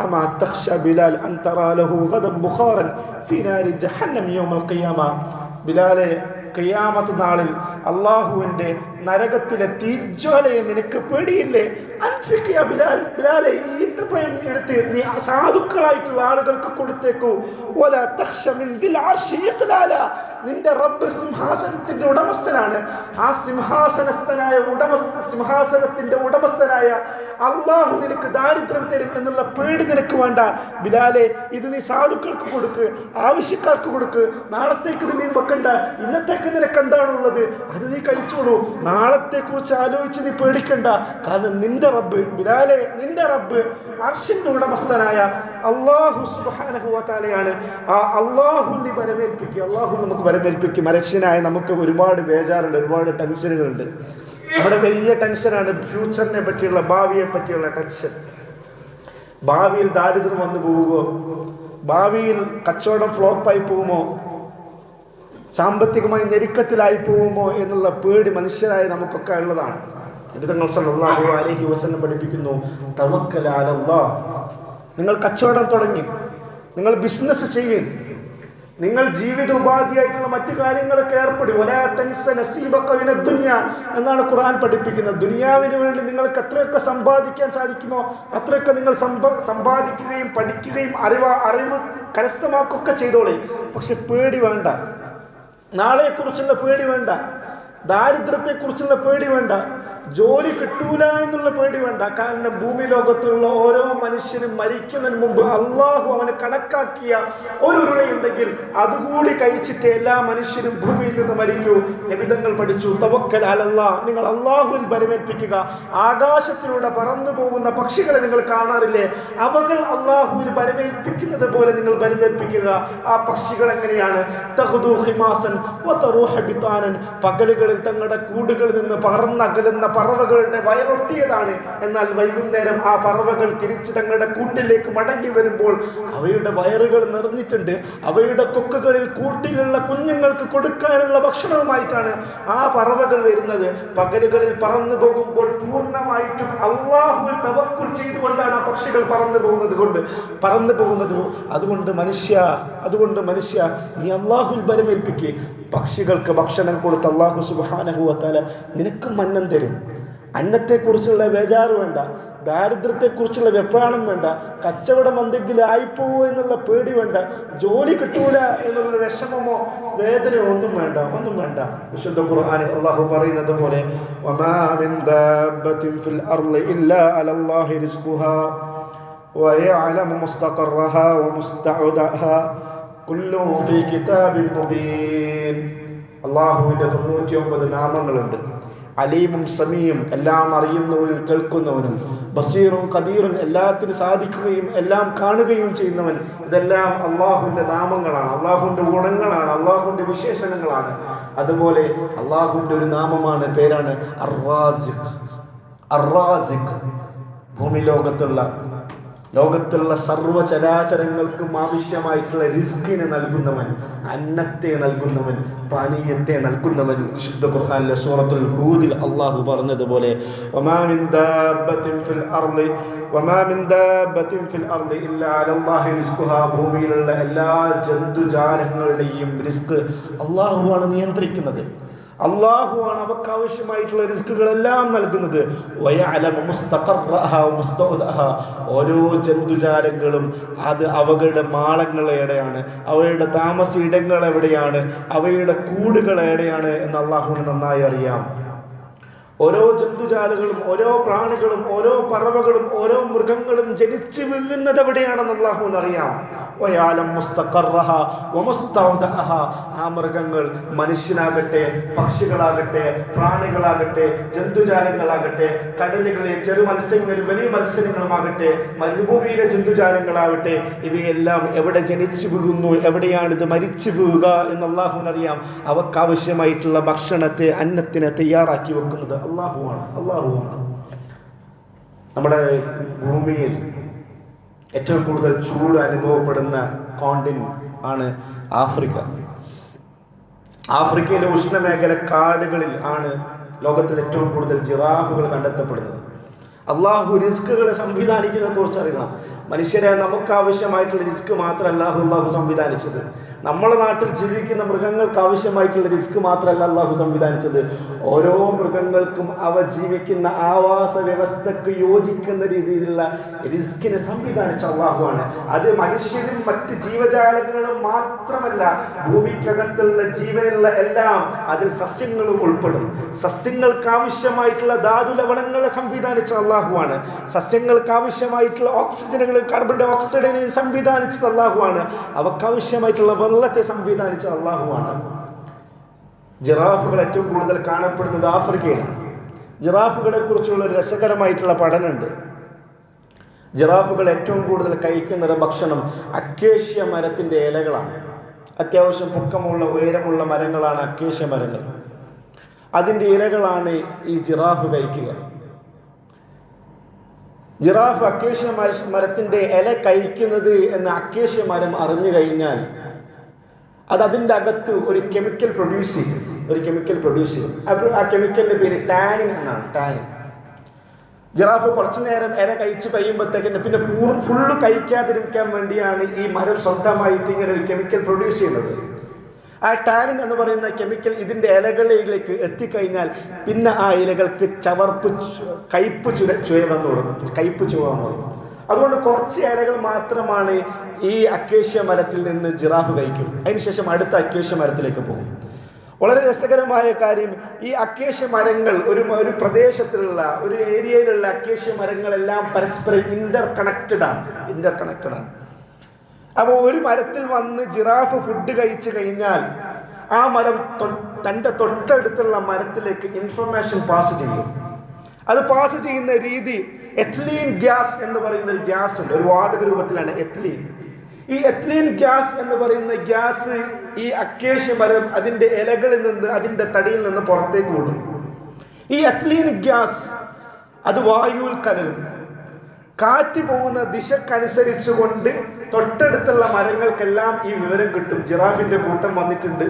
അമാ തഖ്ശ ബിലാൽ അൻ തറാ ലഹു ഗദൻ ബുഖാറൻ ഫീ നാരി ജഹന്നം യൗമൽ ഖിയാമ, ബിലാലെ ഖിയാമത്ത് നാളിൽ അല്ലാഹുവിൻ്റെ നരകത്തിലെ തീജ്വാലയെ നിനക്ക് പേടിയില്ലേ? അൻഫിഖ് യാ ബിലാൽ, ബിലാലെ ഈത്തപ്പഴം എടുത്ത് നീ സാധുക്കളായിട്ടുള്ള ആളുകൾക്ക് കൊടുത്തേക്കു. വലാ തഖ്ശ മിൻ ദിൽ അർശി ഇഖ്ലാല, നിന്റെ റബ്ബ് സിംഹാസനത്തിന്റെ ഉടമസ്ഥനാണ്, ആ സിംഹാസനത്തിന്റെ ഉടമസ്ഥനായ അള്ളാഹു നിനക്ക് ദാരിദ്ര്യം തരും എന്നുള്ള പേടി നിനക്ക് വേണ്ട. ബിലാലെ ഇത് നീ സാധുക്കൾക്ക് കൊടുക്ക്, ആവശ്യക്കാർക്ക് കൊടുക്ക്, നാളത്തേക്ക് ഇത് നീ വെക്കണ്ട, ഇന്നത്തേക്ക് നിനക്ക് എന്താണുള്ളത് അത് നീ കഴിച്ചോളൂ, നാളത്തെ കുറിച്ച് ആലോചിച്ച് നീ പേടിക്കണ്ട. കാരണം നിന്റെ റബ്ബ് ബിലാലെ, നിന്റെ റബ്ബ് അർശിന്റെ ഉടമസ്ഥനായ അള്ളാഹു സുബ്ഹാനഹു വ തആലയാണ്. ആ അള്ളാഹു നീ വരവേൽപ്പിക്കുക, അള്ളാഹു നമുക്ക് വരവേൽപ്പിക്കും. മനുഷ്യനായ നമുക്ക് ഒരുപാട് ബേജാറുണ്ട്, ഒരുപാട് ടെൻഷനുകളുണ്ട്. നമ്മുടെ വലിയ ടെൻഷനാണ് ഫ്യൂച്ചറിനെ പറ്റിയുള്ള, ഭാവിയെ പറ്റിയുള്ള ടെൻഷൻ. ഭാവിയിൽ ദാരിദ്ര്യം വന്നു പോവുമോ, ഭാവിയിൽ കച്ചവടം ഫ്ലോപ്പായി പോകുമോ, സാമ്പത്തികമായി ഞെരുക്കത്തിലായി പോകുമോ എന്നുള്ള പേടി മനുഷ്യരായ നമുക്കൊക്കെ ഉള്ളതാണ്. നബി തങ്ങൾ സല്ലല്ലാഹു അലൈഹി വസല്ലം പഠിപ്പിക്കുന്നു, തവക്കൽ അലല്ലാഹ്, നിങ്ങൾ കച്ചവടം തുടങ്ങി, നിങ്ങൾ ബിസിനസ് ചെയ്യും, നിങ്ങൾ ജീവിതോപാധിയായിട്ടുള്ള മറ്റു കാര്യങ്ങളൊക്കെ ഏർപ്പെടും. വലാ തൻസ നസീബക മിനദ് ദുനിയ എന്നാണ് ഖുർആൻ പഠിപ്പിക്കുന്നത്. ദുനിയാവിന് വേണ്ടി നിങ്ങൾക്ക് എത്രയൊക്കെ സമ്പാദിക്കാൻ സാധിക്കുമോ അത്രയൊക്കെ നിങ്ങൾ സമ്പാദിക്കുകയും പഠിക്കുകയും അറിവ് കരസ്ഥമാക്കുകയൊക്കെ ചെയ്തോളേ. പക്ഷെ പേടി വേണ്ട, നാളെക്കുറിച്ചുള്ള പേടി വേണ്ട, ദാരിദ്ര്യത്തെക്കുറിച്ചുള്ള പേടി വേണ്ട, ജോലി കിട്ടൂല എന്നുള്ള പേടി വേണ്ട. കാരണം ഭൂമി ലോകത്തിലുള്ള ഓരോ മനുഷ്യനും മരിക്കുന്നതിന് മുമ്പ് അള്ളാഹു അവന് കണക്കാക്കിയ ഒരു ഉരുളയുണ്ടെങ്കിൽ അതുകൂടി കഴിച്ചിട്ട് എല്ലാ മനുഷ്യരും ഭൂമിയിൽ നിന്ന് മരിക്കൂ. നബിതങ്ങൾ പഠിച്ചു, തവക്കൽ അലല്ലാഹ്, നിങ്ങൾ അള്ളാഹുവിൽ ബലമേൽപ്പിക്കുക. ആകാശത്തിലൂടെ പറന്നു പോകുന്ന പക്ഷികളെ നിങ്ങൾ കാണാറില്ലേ? അവകൾ അള്ളാഹുവിൽ ബലമേൽപ്പിക്കുന്നത് പോലെ നിങ്ങൾ ബലമേൽപ്പിക്കുക. ആ പക്ഷികൾ എങ്ങനെയാണ്? തഖ്ദു ഖിമാസൻ വതറൂഹ ബിതാനൻ, പകലുകളിൽ തങ്ങളുടെ കൂടുകളിൽ നിന്ന് പറന്നകലുന്ന പറവകളുടെ വയറൊട്ടിയതാണ്. എന്നാൽ വൈകുന്നേരം ആ പറവകൾ തിരിച്ച് തങ്ങളുടെ കൂട്ടിലേക്ക് മടങ്ങി വരുമ്പോൾ അവയുടെ വയറുകൾ നിറഞ്ഞിട്ടുണ്ട്. അവയുടെ കൊക്കുകളിൽ കൂട്ടിലുള്ള കുഞ്ഞുങ്ങൾക്ക് കൊടുക്കാനുള്ള ഭക്ഷണവുമായിട്ടാണ് ആ പറവകൾ വരുന്നത്. പകലുകളിൽ പറന്നു പോകുമ്പോൾ പൂർണ്ണമായിട്ടും അല്ലാഹുവിൽ തവക്കുൽ ചെയ്തുകൊണ്ടാണ് ആ പക്ഷികൾ പറന്നു പോകുന്നത്. അതുകൊണ്ട് മനുഷ്യ നീ അല്ലാഹുവിൽ ബലമേൽപ്പിക്കുക. പക്ഷികൾക്ക് ഭക്ഷണം കൊടുത്ത് അല്ലാഹു സുബ്ഹാനഹു വ തആല നിനക്ക് മന്നം തരും. അന്നത്തെക്കുറിച്ചുള്ള ബേജാറ് വേണ്ട, ദാരിദ്ര്യത്തെക്കുറിച്ചുള്ള വെപ്രാണം വേണ്ട, കച്ചവടം എന്തെങ്കിലും ആയിപ്പോവോ എന്നുള്ള പേടി വേണ്ട, ജോലി കിട്ടൂല എന്നുള്ള വിഷമമോ വേദനയോ ഒന്നും വേണ്ട. വിശുദ്ധ ഖുർആനിൽ അല്ലാഹു പറയുന്നത് പോലെ, വമാ മിൻ ദാബത്തിൻ ഫിൽ അർളി ഇല്ലാ അലല്ലാഹി റിസ്ഖുഹാ വയഅലമു മുസ്തഖറഹാ വമുസ്തഅദഹ കുല്ലു ഫീ കിതാബിൻ മുബീൻ. അല്ലാഹുവിൻ്റെ 99 നാമങ്ങളുണ്ട്. അലീമും സമീയും, എല്ലാം അറിയുന്നവനും കേൾക്കുന്നവനും, ബസീറും ഖദീറും, എല്ലാത്തിനും സാധിക്കുകയും എല്ലാം കാണുകയും ചെയ്യുന്നവൻ. ഇതെല്ലാം അള്ളാഹുവിൻ്റെ നാമങ്ങളാണ്, അള്ളാഹുവിൻ്റെ ഗുണങ്ങളാണ്, അള്ളാഹുവിൻ്റെ വിശേഷണങ്ങളാണ്. അതുപോലെ അള്ളാഹുവിൻ്റെ ഒരു നാമമാണ്, പേരാണ് അർ-റാസിഖ്. ഭൂമി ലോകത്തുള്ള സർവ്വചരാചരങ്ങൾക്കും ആവശ്യമായിട്ടുള്ള റിസ്കിനെ നൽകുന്നവൻ, അന്നത്തെ നൽകുന്നവൻ, പാനീയത്തെ നൽകുന്നവൻ. വിശുദ്ധ ഖുർആനിലെ സൂറത്തുൽ ഹൂദിൽ അല്ലാഹു പറഞ്ഞതുപോലെ, വമാ മിൻ ദാബത്തിൻ ഫിൽ അർളി ഇല്ലാ അലല്ലാഹി റിസ്ഖുഹാ, ഭൂമിയിലുള്ള എല്ലാ ജന്തുജാലങ്ങളുടെയും റിസ്ക് അല്ലാഹുവാണ് നിയന്ത്രിക്കുന്നത്. അള്ളാഹുവാണ് അവർക്ക് ആവശ്യമായിട്ടുള്ള റിസ്കുകളെല്ലാം നൽകുന്നത്. ഓരോ ജന്തുജാലങ്ങളും അത് അവകളുടെ മാളങ്ങൾ എവിടെയാണ്, അവയുടെ താമസ ഇടങ്ങൾ എവിടെയാണ്, അവയുടെ കൂടുകൾ എവിടെയാണ് എന്ന് അള്ളാഹുവിന് നന്നായി അറിയാം. ഓരോ ജന്തുജാലങ്ങളും ഓരോ പ്രാണികളും ഓരോ പറവകളും ഓരോ മൃഗങ്ങളും ജനിച്ചു വീഴുന്നത് എവിടെയാണെന്ന് അല്ലാഹുവിന് അറിയാം. ആ മൃഗങ്ങൾ മനുഷ്യനാകട്ടെ, പക്ഷികളാകട്ടെ, പ്രാണികളാകട്ടെ, ജന്തുജാലങ്ങളാകട്ടെ, കടലുകളിലെ ചെറു മത്സ്യങ്ങളും വലിയ മത്സ്യങ്ങളുമാകട്ടെ, മരുഭൂമിയിലെ ജന്തുജാലങ്ങളാകട്ടെ, ഇവയെല്ലാം എവിടെ ജനിച്ചു വീഴുന്നു, എവിടെയാണ് ഇത് മരിച്ചു വീഴുക എന്ന് അല്ലാഹുവിനറിയാം. അവക്കാവശ്യമായിട്ടുള്ള ഭക്ഷണത്തെ, അന്നത്തിനെ തയ്യാറാക്കി വെക്കുന്നത് അല്ലാഹുവാണ്. നമ്മുടെ ഭൂമിയിൽ ഏറ്റവും കൂടുതൽ ചൂട് അനുഭവപ്പെടുന്ന കോണ്ടിനെന്റ് ആണ് ആഫ്രിക്ക. ആഫ്രിക്കയിലെ ഉഷ്ണമേഖല കാടുകളിൽ ആണ് ലോകത്തിൽ ഏറ്റവും കൂടുതൽ ജിറാഫുകൾ കണ്ടെത്തപ്പെടുന്നത്. അള്ളാഹു റിസ്കുകളെ സംവിധാനിക്കുന്നതിനെ കുറിച്ച് അറിയണം. മനുഷ്യരെ നമുക്ക് ആവശ്യമായിട്ടുള്ള റിസ്ക് മാത്രമല്ല അള്ളാഹു സംവിധാനിച്ചത്. നമ്മുടെ നാട്ടിൽ ജീവിക്കുന്ന മൃഗങ്ങൾക്ക് ആവശ്യമായിട്ടുള്ള റിസ്ക് മാത്രമല്ല അള്ളാഹു സംവിധാനിച്ചത്. ഓരോ മൃഗങ്ങൾക്കും അവ ജീവിക്കുന്ന ആവാസ വ്യവസ്ഥക്ക് യോജിക്കുന്ന രീതിയിലുള്ള റിസ്കിനെ സംവിധാനിച്ച അള്ളാഹുവാണ്. അത് മനുഷ്യരും മറ്റ് ജീവജാലങ്ങളും മാത്രമല്ല, ഭൂമിക്കകത്തുള്ള ജീവനുള്ള എല്ലാം, അതിൽ സസ്യങ്ങളും ഉൾപ്പെടും. സസ്യങ്ങൾക്ക് ആവശ്യമായിട്ടുള്ള ധാതു ലവണങ്ങളെ സംവിധാനിച്ച അള്ളാഹുവാണ്. സസ്യങ്ങൾക്ക് ആവശ്യമായിട്ടുള്ള ഓക്സിജനുകൾ, കാർബൺ ഡൈ ഓക്സൈഡിനെ സംവിധാനിച്ചത് അള്ളാഹുവാണ്. അവക്കാവശ്യമായിട്ടുള്ള വെള്ളത്തെ സംവിധാനിച്ച അള്ളാഹുവാണ്. ജിറാഫുകൾ ഏറ്റവും കൂടുതൽ കാണപ്പെടുന്നത് ആഫ്രിക്കയിലാണ്. ജിറാഫുകളെ കുറിച്ചുള്ള ഒരു രസകരമായിട്ടുള്ള പഠനമുണ്ട്. ജിറാഫുകൾ ഏറ്റവും കൂടുതൽ കഴിക്കുന്ന ഭക്ഷണം അക്കേഷ്യ മരത്തിൻ്റെ ഇലകളാണ്. അത്യാവശ്യം പൊക്കമുള്ള ഉയരമുള്ള മരങ്ങളാണ് അക്കേഷ്യ മരങ്ങൾ. അതിൻ്റെ ഇലകളാണ് ഈ ജിറാഫ് കഴിക്കുക. ജിറാഫ് അക്കേഷ്യ മരത്തിൻ്റെ ഇല കഴിക്കുന്നത് എന്ന് അക്കേഷ്യ മരം അറിഞ്ഞു കഴിഞ്ഞാൽ അത് അതിൻ്റെ അകത്ത് ഒരു കെമിക്കൽ പ്രൊഡ്യൂസ് ചെയ്യും. ആ കെമിക്കലിൻ്റെ പേര് ടാനിൻ എന്നാണ്. ടാനിൻ. ജിറാഫ് കുറച്ചു നേരം ഇല കഴിച്ച് കഴിയുമ്പോഴത്തേക്കിന് പിന്നെ ഫുള്ള് കഴിക്കാതിരിക്കാൻ വേണ്ടിയാണ് ഈ മരം സ്വന്തമായിട്ട് ഇങ്ങനെ ഒരു കെമിക്കൽ പ്രൊഡ്യൂസ് ചെയ്യുന്നത്. ആ ടാനിൻ എന്ന് പറയുന്ന കെമിക്കൽ ഇതിൻ്റെ ഇലകളിലേക്ക് എത്തിക്കഴിഞ്ഞാൽ പിന്നെ ആ ഇലകൾക്ക് കയ്പ് ചുവ വന്നു തുടങ്ങും. അതുകൊണ്ട് കുറച്ച് ഇലകൾ മാത്രമാണ് ഈ അക്കേഷ്യ മരത്തിൽ നിന്ന് ജിറാഫ് കഴിക്കും. അതിനുശേഷം അടുത്ത അക്കേഷ്യ മരത്തിലേക്ക് പോകും. വളരെ രസകരമായ കാര്യം, ഈ അക്കേഷ്യ മരങ്ങൾ ഒരു പ്രദേശത്തിലുള്ള ഒരു ഏരിയയിലുള്ള അക്കേഷ്യ മരങ്ങളെല്ലാം പരസ്പരം ഇന്റർ കണക്റ്റഡ് ആണ്. അപ്പോൾ ഒരു മരത്തിൽ വന്ന് ജിറാഫ് ഫുഡ് കഴിച്ചു കഴിഞ്ഞാൽ ആ മരം തൻ്റെ തൊട്ടടുത്തുള്ള മരത്തിലേക്ക് ഇൻഫർമേഷൻ പാസ് ചെയ്യും. അത് പാസ് ചെയ്യുന്ന രീതി എത്ലീൻ ഗ്യാസ് എന്ന് പറയുന്ന ഒരു ഗ്യാസ് ഉണ്ട്. ഒരു വാതക രൂപത്തിലാണ് എത്ലീൻ. ഈ എത്ലീൻ ഗ്യാസ് എന്ന് പറയുന്ന ഗ്യാസ് ഈ അക്കേഷ്യ മരം അതിൻ്റെ ഇലകളിൽ നിന്ന്, അതിൻ്റെ തടിയിൽ നിന്ന് പുറത്തേക്ക് വിടും. ഈ എത്ലീൻ ഗ്യാസ് അത് വായുവിൽ കലരും. കാറ്റ് പോകുന്ന ദിശക്കനുസരിച്ചുകൊണ്ട് തൊട്ടടുത്തുള്ള മരങ്ങൾക്കെല്ലാം ഈ വിവരം കിട്ടും. ജിറാഫിന്റെ കൂട്ടം വന്നിട്ടുണ്ട്.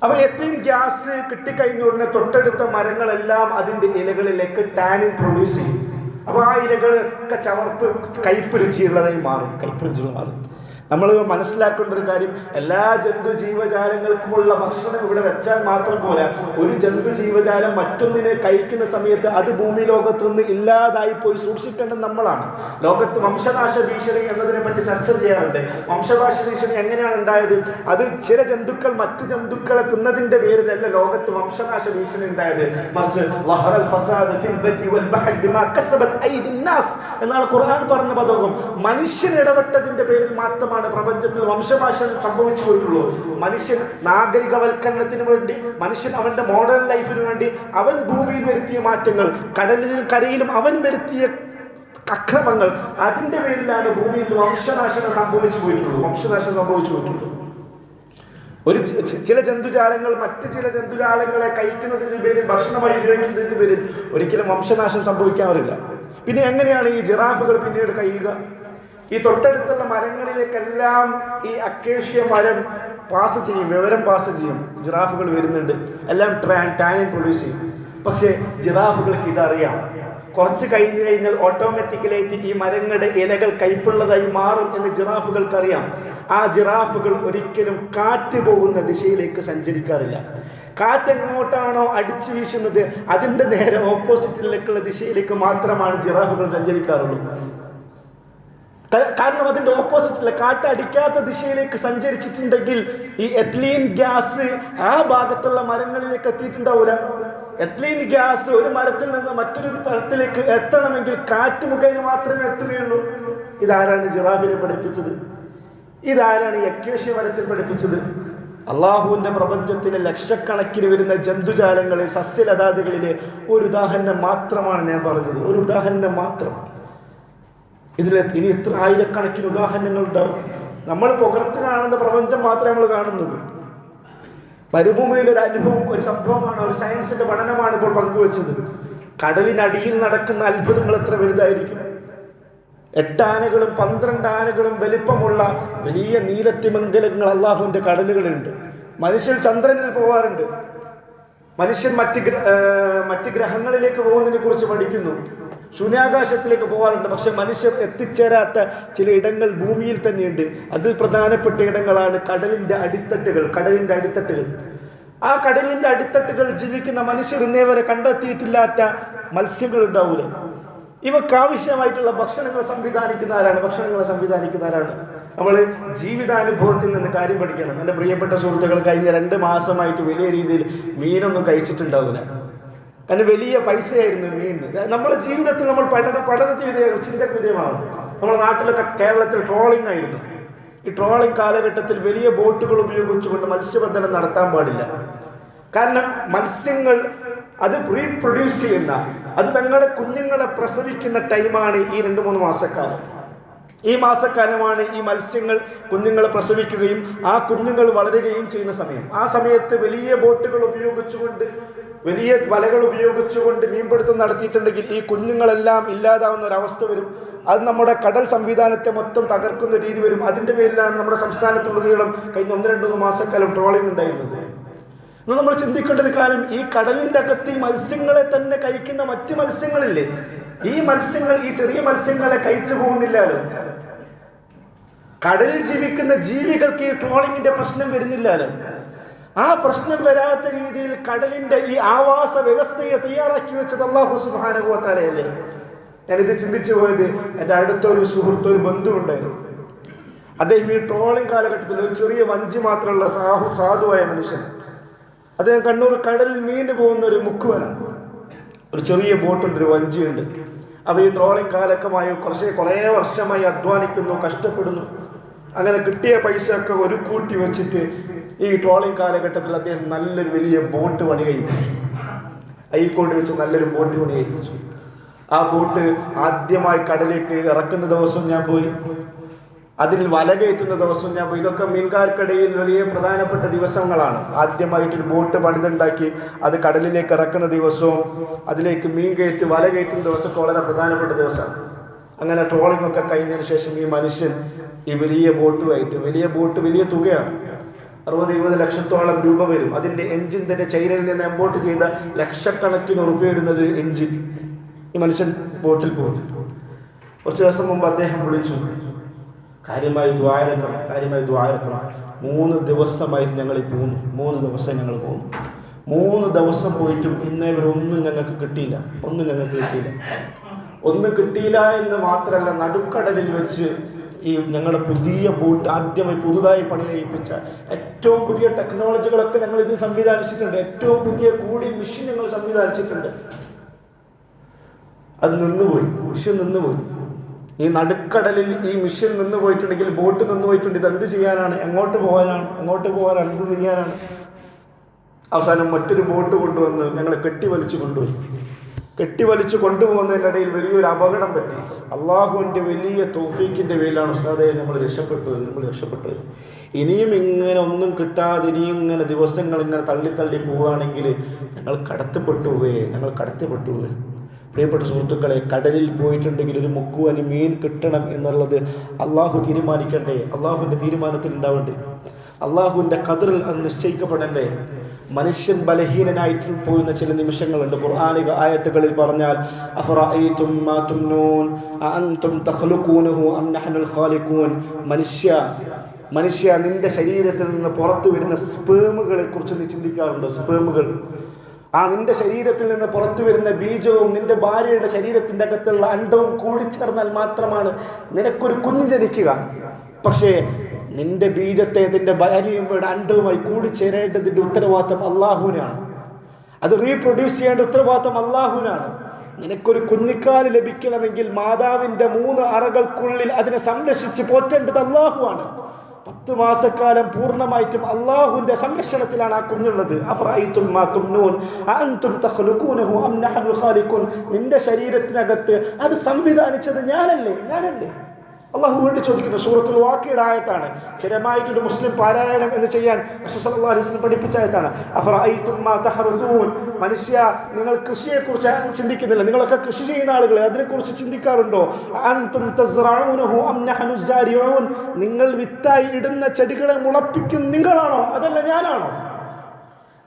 അപ്പൊ എത്ലീൻ ഗ്യാസ് കിട്ടിക്കഴിഞ്ഞ ഉടനെ തൊട്ടടുത്ത മരങ്ങളെല്ലാം അതിന്റെ ഇലകളിലേക്ക് ടാനിൻ പ്രൊഡ്യൂസ് ചെയ്യും. അപ്പൊ ആ ഇലകളൊക്കെ കയ്പ് രുചിയുള്ളതായി മാറും. നമ്മൾ മനസ്സിലാക്കേണ്ട ഒരു കാര്യം, എല്ലാ ജന്തു ജീവജാലങ്ങൾക്കുമുള്ള ഭക്ഷണം ഇവിടെ വെച്ചാൽ മാത്രം പോരാ. ഒരു ജന്തു ജീവജാലം മറ്റൊന്നിനെ കഴിക്കുന്ന സമയത്ത് അത് ഭൂമി ലോകത്ത് നിന്ന് ഇല്ലാതായി പോയി സൂക്ഷിക്കേണ്ടത് നമ്മളാണ്. ലോകത്ത് വംശനാശ ഭീഷണി എന്നതിനെ പറ്റി ചർച്ച ചെയ്യാറുണ്ട്. വംശനാശ ഭീഷണി എങ്ങനെയാണ് ഉണ്ടായത്? അത് ചില ജന്തുക്കൾ മറ്റു ജന്തുക്കളെ തിന്നതിന്റെ പേരിലല്ല ലോകത്ത് വംശനാശ ഭീഷണി ഉണ്ടായത്, മറിച്ച് എന്നാണ് ഖുർആൻ പറഞ്ഞ പദവും. മനുഷ്യൻ ഇടപെട്ടതിന്റെ പേരിൽ മാത്രമാണ് പ്രപഞ്ചത്തിൽ വംശനാശം സംഭവിച്ചു പോയിട്ടുള്ളൂ. മനുഷ്യൻ നാഗരികവൽക്കരണത്തിന് വേണ്ടി, മനുഷ്യൻ അവന്റെ മോഡേൺ ലൈഫിന് വേണ്ടി അവൻ ഭൂമിയിൽ വരുത്തിയ മാറ്റങ്ങൾ, കടലിലും കരയിലും അവൻ വരുത്തിയ അക്രമങ്ങൾ, അതിന്റെ പേരിലാണ് ഭൂമിയിൽ വംശനാശം സംഭവിച്ചു പോയിട്ടുള്ളൂ. ചില ജന്തുജാലങ്ങൾ മറ്റ് ചില ജന്തുജാലങ്ങളെ കഴിക്കുന്നതിന് പേരിൽ, ഭക്ഷണമായി ഉപയോഗിക്കുന്നതിന് പേരിൽ ഒരിക്കലും വംശനാശം സംഭവിക്കാറില്ല. പിന്നെ എങ്ങനെയാണ് ഈ ജിറാഫുകൾ പിന്നീട് കഴിയുക? ഈ തൊട്ടടുത്തുള്ള മരങ്ങളിലേക്കെല്ലാം ഈ അക്കേഷ്യ മരം വിവരം പാസ് ചെയ്യും. ജിറാഫുകൾ വരുന്നുണ്ട്, എല്ലാം ടാനിൻ പ്രൊഡ്യൂസ് ചെയ്യും. പക്ഷേ ജിറാഫുകൾക്ക് ഇതറിയാം. കുറച്ച് കഴിഞ്ഞാൽ ഓട്ടോമാറ്റിക്കലായിട്ട് ഈ മരങ്ങളുടെ ഇലകൾ കയ്പുള്ളതായി മാറും എന്ന് ജിറാഫുകൾക്കറിയാം. ആ ജിറാഫുകൾ ഒരിക്കലും കാറ്റ് പോകുന്ന ദിശയിലേക്ക് സഞ്ചരിക്കാറില്ല. കാറ്റ് എങ്ങോട്ടാണോ അടിച്ചു വീശുന്നത് അതിൻ്റെ നേരെ ഓപ്പോസിറ്റിലേക്കുള്ള ദിശയിലേക്ക് മാത്രമാണ് ജിറാഫുകൾ സഞ്ചരിക്കാറുള്ളൂ. കാരണം അതിൻ്റെ ഓപ്പോസിറ്റില്ല, കാറ്റ് അടിക്കാത്ത ദിശയിലേക്ക് സഞ്ചരിച്ചിട്ടുണ്ടെങ്കിൽ ഈ എത്ലീൻ ഗ്യാസ് ആ ഭാഗത്തുള്ള മരങ്ങളിലേക്ക് എത്തിയിട്ടുണ്ടാവില്ല. എത്ലീൻ ഗ്യാസ് ഒരു മരത്തിൽ നിന്ന് മറ്റൊരു മരത്തിലേക്ക് എത്തണമെങ്കിൽ കാറ്റ് മുഖേന മാത്രമേ എത്തുകയുള്ളൂ. ഇതാരാണ് ജിറാഫിനെ പഠിപ്പിച്ചത്? ഇതാരാണ് ഈ അക്കേഷ്യ മരത്തിൽ പഠിപ്പിച്ചത്? അള്ളാഹുവിൻ്റെ പ്രപഞ്ചത്തിലെ ലക്ഷക്കണക്കിന് വരുന്ന ജന്തുജാലങ്ങളെ, സസ്യലതാദികളിലെ ഒരു ഉദാഹരണം മാത്രമാണ് ഞാൻ പറഞ്ഞത്. ഒരു ഉദാഹരണം മാത്രം. ഇതിൽ ഇനി എത്ര ആയിരക്കണക്കിന് ഉദാഹരണങ്ങൾ ഉണ്ടാവും. നമ്മൾ പുറത്ത് കാണുന്ന പ്രപഞ്ചം മാത്രമേ നമ്മൾ കാണുന്നുള്ളൂ. മരുഭൂമിയിലൊരു അനുഭവം, ഒരു സംഭവമാണ്, ഒരു സയൻസിന്റെ പഠനമാണ് ഇപ്പോൾ പങ്കുവച്ചത്. കടലിനടിയിൽ നടക്കുന്ന അത്ഭുതങ്ങൾ എത്ര വലുതായിരിക്കും. 8 ആനകളും 12 ആനകളും വലിപ്പമുള്ള വലിയ നീലത്തിമംഗലങ്ങൾ അള്ളാഹുവിൻ്റെ കടലുകളുണ്ട്. മനുഷ്യർ ചന്ദ്രനിൽ പോവാറുണ്ട്. മനുഷ്യൻ മറ്റ് ഗ്രഹങ്ങളിലേക്ക് പോകുന്നതിനെ കുറിച്ച് പഠിക്കുന്നു. ശൂന്യാകാശത്തിലേക്ക് പോകാറുണ്ട്. പക്ഷെ മനുഷ്യർ എത്തിച്ചേരാത്ത ചില ഇടങ്ങൾ ഭൂമിയിൽ തന്നെയുണ്ട്. അതിൽ പ്രധാനപ്പെട്ട ഇടങ്ങളാണ് കടലിൻ്റെ അടിത്തട്ടുകൾ. ആ കടലിൻ്റെ അടിത്തട്ടുകൾ ജീവിക്കുന്ന മനുഷ്യർ ഇന്നേ വരെ കണ്ടെത്തിയിട്ടില്ലാത്ത മത്സ്യങ്ങൾ ഉണ്ടാവില്ല. ഇവക്കാവശ്യമായിട്ടുള്ള ഭക്ഷണങ്ങളെ സംവിധാനിക്കുന്ന ആരാണ്? നമ്മൾ ജീവിതാനുഭവത്തിൽ നിന്ന് കാര്യം പഠിക്കണം. എൻ്റെ പ്രിയപ്പെട്ട സുഹൃത്തുക്കൾ കഴിഞ്ഞ 2 മാസമായിട്ട് വലിയ രീതിയിൽ മീനൊന്നും കഴിച്ചിട്ടുണ്ടാവില്ല. കാരണം വലിയ പൈസയായിരുന്നു മീൻ. നമ്മുടെ ജീവിതത്തിൽ നമ്മൾ പഠനത്തിന് ചിന്തക്ക് വിധേയമാകും. നമ്മുടെ നാട്ടിലൊക്കെ കേരളത്തിൽ ട്രോളിംഗ് ആയിരുന്നു. ഈ ട്രോളിംഗ് കാലഘട്ടത്തിൽ വലിയ ബോട്ടുകൾ ഉപയോഗിച്ചുകൊണ്ട് മത്സ്യബന്ധനം നടത്താൻ പാടില്ല. കാരണം മത്സ്യങ്ങൾ അത് റീപ്രൊഡ്യൂസ് ചെയ്യുന്ന, അത് തങ്ങളുടെ കുഞ്ഞുങ്ങളെ പ്രസവിക്കുന്ന ടൈമാണ് ഈ 2-3 മാസക്കാലം. ഈ മാസക്കാലമാണ് ഈ മത്സ്യങ്ങൾ കുഞ്ഞുങ്ങളെ പ്രസവിക്കുകയും ആ കുഞ്ഞുങ്ങൾ വളരുകയും ചെയ്യുന്ന സമയം. ആ സമയത്ത് വലിയ ബോട്ടുകൾ ഉപയോഗിച്ചുകൊണ്ട്, വലിയ വലകൾ ഉപയോഗിച്ചുകൊണ്ട് മീൻപിടുത്തം നടത്തിയിട്ടുണ്ടെങ്കിൽ ഈ കുഞ്ഞുങ്ങളെല്ലാം ഇല്ലാതാവുന്ന ഒരവസ്ഥ വരും. അത് നമ്മുടെ കടൽ സംവിധാനത്തെ മൊത്തം തകർക്കുന്ന രീതി വരും. അതിൻ്റെ പേരിലാണ് നമ്മുടെ സംസ്ഥാനത്തുടനീളം കഴിഞ്ഞ 1-2 മാസക്കാലം ട്രോളിംഗ് ഉണ്ടായിരുന്നത്. നമ്മൾ ചിന്തിക്കേണ്ട ഒരു കാലം, ഈ കടലിൻ്റെ അകത്ത് ഈ മത്സ്യങ്ങളെ തന്നെ കഴിക്കുന്ന മറ്റ് മത്സ്യങ്ങളില്ലേ, ഈ മത്സ്യങ്ങൾ ഈ ചെറിയ മത്സ്യങ്ങളെ കഴിച്ചു പോകുന്നില്ലല്ലോ. കടലിൽ ജീവിക്കുന്ന ജീവികൾക്ക് ഈ ട്രോളിങ്ങിന്റെ പ്രശ്നം വരുന്നില്ലല്ലോ. ആ പ്രശ്നം വരാത്ത രീതിയിൽ കടലിന്റെ ഈ ആവാസ വ്യവസ്ഥയെ തയ്യാറാക്കി വെച്ചത് അല്ലാഹു സുബ്ഹാനഹു വ തആലയല്ലേ. ഞാനിത് ചിന്തിച്ചു പോയത്, എൻ്റെ അടുത്തൊരു സുഹൃത്ത്, ഒരു ബന്ധു ഉണ്ടായിരുന്നു. അദ്ദേഹം ഈ ട്രോളിംഗ് കാലഘട്ടത്തിൽ ഒരു ചെറിയ വഞ്ചി മാത്രമുള്ള സാധുവായ മനുഷ്യൻ. അദ്ദേഹം കണ്ണൂർ കടലിൽ മീൻ പോകുന്ന ഒരു മുക്കുവനാണ്. ഒരു ചെറിയ ബോട്ടുണ്ട്, ഒരു വഞ്ചിയുണ്ട്. അപ്പോൾ ഈ ട്രോളിംഗ് കാലക്കമായി കുറേ വർഷമായി അധ്വാനിക്കുന്നു, കഷ്ടപ്പെടുന്നു. അങ്ങനെ കിട്ടിയ പൈസയൊക്കെ ഒരു കൂട്ടി വെച്ചിട്ട് ഈ ട്രോളിംഗ് കാലഘട്ടത്തിൽ അദ്ദേഹം നല്ലൊരു വലിയ ബോട്ട് പണി കഴിപ്പിച്ചു. അയക്കോട്ട് വെച്ച് നല്ലൊരു ബോട്ട് പണി കഴിപ്പിച്ചു. ആ ബോട്ട് ആദ്യമായി കടലേക്ക് ഇറക്കുന്ന ദിവസം ഞാൻ പോയി, അതിൽ വല കയറ്റുന്ന ദിവസം ഞാൻ പോയി. ഇതൊക്കെ മീൻകാർക്കിടയിൽ വലിയ പ്രധാനപ്പെട്ട ദിവസങ്ങളാണ്. ആദ്യമായിട്ടൊരു ബോട്ട് പണിതുണ്ടാക്കി അത് കടലിലേക്ക് ഇറക്കുന്ന ദിവസവും അതിലേക്ക് മീൻ കയറ്റി വല കയറ്റുന്ന ദിവസമൊക്കെ വളരെ പ്രധാനപ്പെട്ട ദിവസമാണ്. അങ്ങനെ ട്രോളിംഗ് ഒക്കെ കഴിഞ്ഞതിന് ശേഷം ഈ മനുഷ്യൻ ഈ വലിയ ബോട്ടുമായിട്ട്, വലിയ തുകയാണ്, 60-70 ലക്ഷത്തോളം രൂപ വരും. അതിൻ്റെ എൻജിൻ തന്നെ ചൈനയിൽ നിന്ന് ഇമ്പോർട്ട് ചെയ്ത ലക്ഷക്കണക്കിന് ഉറുപ്പിക വരുന്നത് എൻജിൻ. ഈ മനുഷ്യൻ ബോട്ടിൽ പോകും. കുറച്ച് ദിവസം മുമ്പ് അദ്ദേഹം വിളിച്ചു, കാര്യമായി ദ്വാരക്കണം. 3 ദിവസമായിട്ട് ഞങ്ങൾ പോകുന്നു. 3 ദിവസം ഞങ്ങൾ പോകുന്നു. 3 ദിവസം പോയിട്ടും ഇന്നേ വരെ ഒന്നും ഞങ്ങൾക്ക് കിട്ടിയില്ല. ഒന്നും കിട്ടിയില്ല എന്ന് മാത്രമല്ല, നടുക്കടലിൽ വെച്ച് ഈ ഞങ്ങളുടെ പുതിയ ബോട്ട് ആദ്യമായി പുതുതായി പണി കഴിപ്പിച്ച ഏറ്റവും പുതിയ ടെക്നോളജികളൊക്കെ ഞങ്ങൾ ഇതിൽ സംവിധാനിച്ചിട്ടുണ്ട്. ഏറ്റവും പുതിയ കൂടിയ മെഷീൻ ഞങ്ങൾ സംവിധാനിച്ചിട്ടുണ്ട്. അത് മെഷീൻ നിന്നുപോയി. ഈ നടുക്കടലിൽ ഈ മെഷീൻ നിന്ന് പോയിട്ടുണ്ടെങ്കിൽ, ബോട്ട് നിന്ന് പോയിട്ടുണ്ട്, ഇതെന്ത് ചെയ്യാനാണ്? എങ്ങോട്ട് പോകാനാണ്? എന്ത് ചെയ്യാനാണ്? അവസാനം മറ്റൊരു ബോട്ട് കൊണ്ടുവന്ന് ഞങ്ങളെ കെട്ടിവലിച്ച് കൊണ്ടുപോകുന്നതിനിടയിൽ വലിയൊരു അപകടം പറ്റി. അള്ളാഹുവിൻ്റെ വലിയ തൗഫീഖിൻ്റെ പേരിലാണ് ഉസ്താദേ നമ്മൾ രക്ഷപ്പെട്ടത്. ഇനിയും ഇങ്ങനെ ഒന്നും കിട്ടാതെ ഇനിയും ഇങ്ങനെ ദിവസങ്ങൾ ഇങ്ങനെ തള്ളി പോവുകയാണെങ്കിൽ ഞങ്ങൾ കടത്തപ്പെട്ടു പോവുകയെ. പ്രിയപ്പെട്ട സുഹൃത്തുക്കളെ, കടലിൽ പോയിട്ടുണ്ടെങ്കിൽ ഒരു മുക്കുവന് മീൻ കിട്ടണം എന്നുള്ളത് അള്ളാഹു തീരുമാനിക്കണ്ടേ? അള്ളാഹുവിൻ്റെ തീരുമാനത്തിൽ ഉണ്ടാവണ്ടേ? അള്ളാഹുവിൻ്റെ ഖദറിൽ അത് നിശ്ചയിക്കപ്പെടണ്ടേ? മനുഷ്യൻ ബലഹീനനായിട്ട് പോകുന്ന ചില നിമിഷങ്ങളുണ്ട്. ഖുർആനിക ആയത്തുകളിൽ പറഞ്ഞാൽ അഫറഅയ്തും മാ തുംനൂൻ അഅൻതും തഖ്ലുഖൂനഹു അം നഹ്നുൽ ഖാലിഖൂൻ. മനുഷ്യ നിന്റെ ശരീരത്തിൽ നിന്ന് പുറത്തു വരുന്ന സ്പേമുകളെ കുറിച്ച് നീ ചിന്തിക്കാറുണ്ടോ? സ്പേമുകൾ, നിന്റെ ശരീരത്തിൽ നിന്ന് പുറത്തു വരുന്ന ബീജവും നിന്റെ ഭാര്യയുടെ ശരീരത്തിൻ്റെ അകത്തുള്ള അണ്ടവും കൂടിച്ചേർന്നാൽ മാത്രമാണ് നിനക്കൊരു കുഞ്ഞ് ജനിക്കുക. പക്ഷേ നിന്റെ ബീജത്തെ നിന്റെ ഭാര്യയും അണ്ടവുമായി കൂടിച്ചേരേണ്ടതിൻ്റെ ഉത്തരവാദിത്തം അള്ളാഹുവിനാണ്. അത് റീപ്രൊഡ്യൂസ് ചെയ്യേണ്ട ഉത്തരവാദിത്തം അള്ളാഹുവിനാണ്. നിനക്കൊരു കുഞ്ഞിക്കാല് ലഭിക്കണമെങ്കിൽ മാതാവിൻ്റെ 3 അറകൾക്കുള്ളിൽ അതിനെ സംരക്ഷിച്ച് പോറ്റേണ്ടത് അള്ളാഹുവാണ്. 10 മാസക്കാലം പൂർണ്ണമായിട്ടും അള്ളാഹുവിന്റെ സംരക്ഷണത്തിലാണ് ആ കുഞ്ഞുള്ളത്. അഫറഅയ്തും മാ തുംനൂൻ അഅൻതും തഖ്ലുഖൂനഹു അം നഹ്നുൽ ഖാലിഖൂൻ. നിന്റെ ശരീരത്തിനകത്ത് അത് സംവിധാനിച്ചത് ഞാനല്ലേ? അള്ളാഹു വേണ്ടി ചോദിക്കുന്നു. സൂറത്തുൽ വാഖിയുടെ ആയത്താണ്. സ്ഥിരമായിട്ടൊരു മുസ്ലിം പാരായണം എന്ന് ചെയ്യാൻ റസൂൽ സല്ലല്ലാഹു അലൈഹി വസല്ലം പഠിപ്പിച്ച ആയത്താണ്. അഫറഅയ്തും മാ തഹറുസൂൻ. മനുഷ്യ, നിങ്ങൾ കൃഷിയെക്കുറിച്ച് ചിന്തിക്കുന്നില്ല? നിങ്ങളൊക്കെ കൃഷി ചെയ്യുന്ന ആളുകൾ, അതിനെക്കുറിച്ച് ചിന്തിക്കാറുണ്ടോ? അൻതും തസ്റഊനഹു അം നഹ്നു സാരിഊൻ. നിങ്ങൾ വിത്തായി ഇടുന്ന ചെടികളെ മുളപ്പിക്കുന്ന നിങ്ങളാണോ അതല്ല ഞാനാണോ?